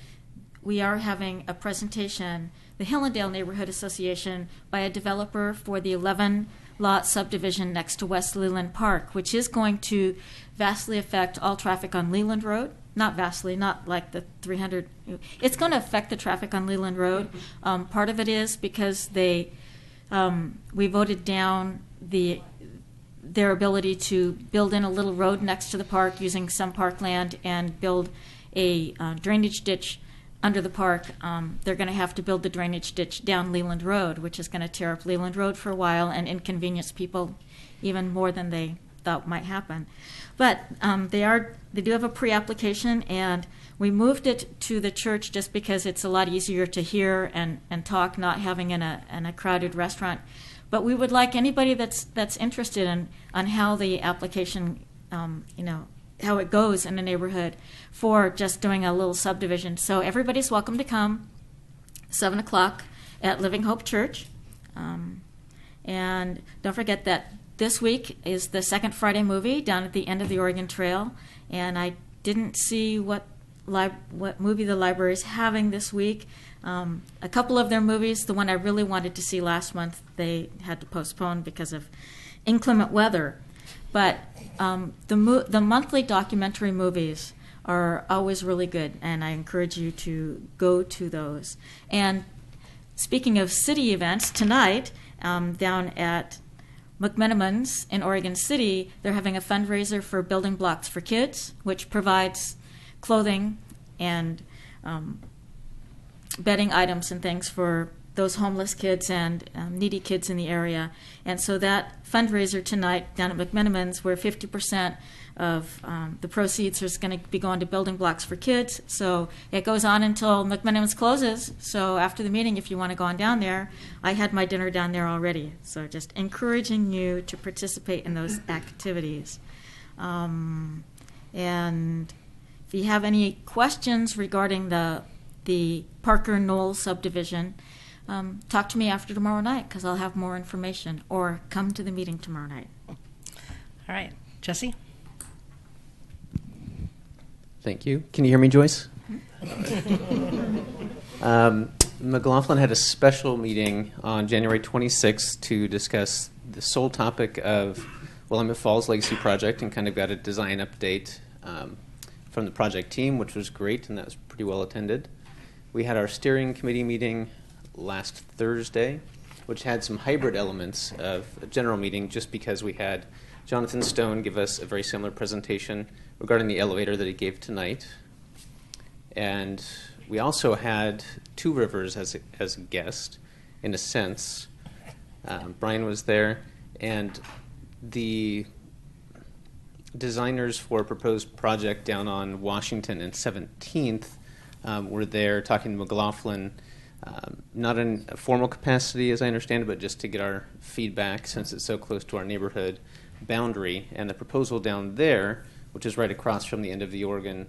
we are having a presentation, the Hillendale Neighborhood Association, by a developer for the 11-lot subdivision next to West Leland Park, which is going to vastly affect all traffic on Leland Road. Not vastly, not like the 300. It's going to affect the traffic on Leland Road. Part of it is because they we voted down their ability to build in a little road next to the park using some parkland and build a drainage ditch under the park. They're going to have to build the drainage ditch down Leland Road, which is going to tear up Leland Road for a while and inconvenience people even more than they thought might happen. But they do have a pre-application, and we moved it to the church just because it's a lot easier to hear and talk, not having in a crowded restaurant. But we would like anybody that's interested in on how the application, how it goes in the neighborhood for just doing a little subdivision. So everybody's welcome to come, 7 o'clock at Living Hope Church. And don't forget that this week is the Second Friday movie down at the end of the Oregon Trail. And I didn't see what movie the library is having this week. A couple of their movies, the one I really wanted to see last month, they had to postpone because of inclement weather. But the monthly documentary movies are always really good, and I encourage you to go to those. And speaking of city events, tonight down at McMenamins in Oregon City, they're having a fundraiser for Building Blocks for Kids, which provides clothing and bedding items and things for those homeless kids and needy kids in the area. And so that fundraiser tonight down at McMenamins, where 50% of the proceeds is going to be going to Building Blocks for Kids. So it goes on until McMenamins closes. So after the meeting, if you want to go on down there, I had my dinner down there already. So just encouraging you to participate in those activities. And if you have any questions regarding the Parker Knoll subdivision, talk to me after tomorrow night because I'll have more information, or come to the meeting tomorrow night. All right. Jesse? Thank you. Can you hear me, Joyce? McLaughlin had a special meeting on January 26th to discuss the sole topic of Willamette Falls Legacy Project, and kind of got a design update from the project team, which was great, and that was pretty well attended. We had our steering committee meeting last Thursday, which had some hybrid elements of a general meeting, just because we had Jonathan Stone give us a very similar presentation regarding the elevator that he gave tonight. And we also had Two Rivers as a guest, in a sense. Brian was there, and the designers for a proposed project down on Washington and 17th were there talking to McLaughlin, not in a formal capacity as I understand it, but just to get our feedback since it's so close to our neighborhood boundary. And the proposal down there, which is right across from the end of the Oregon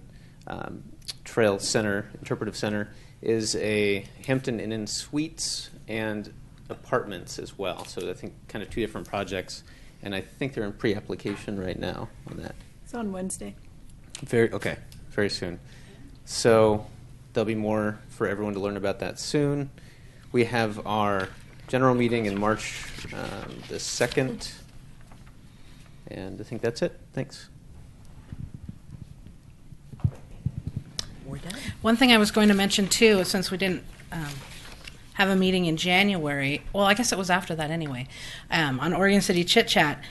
Trail Center, Interpretive Center, is a Hampton Inn and Suites and apartments as well. So I think kind of two different projects, and I think they're in pre-application right now on that. It's on Wednesday. Very soon. So there'll be more for everyone to learn about that soon. We have our general meeting in March the 2nd, and I think that's it. Thanks. We're done. One thing I was going to mention, too, since we didn't have a meeting in January, well, I guess it was after that anyway, on Oregon City Chit Chat,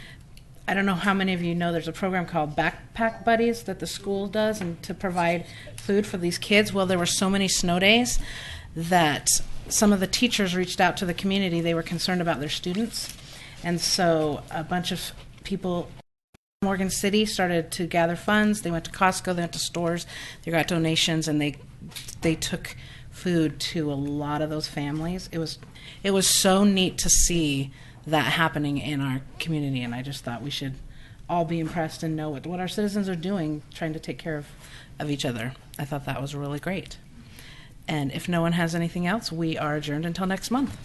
I don't know how many of you know there's a program called Backpack Buddies that the school does, and to provide food for these kids. Well, there were so many snow days that some of the teachers reached out to the community. They were concerned about their students. And so a bunch of people in Oregon City started to gather funds. They went to Costco, they went to stores, they got donations, and they took food to a lot of those families. It was so neat to see that happening in our community, and I just thought we should all be impressed and know what our citizens are doing, trying to take care of each other. I thought that was really great. And if no one has anything else, we are adjourned until next month.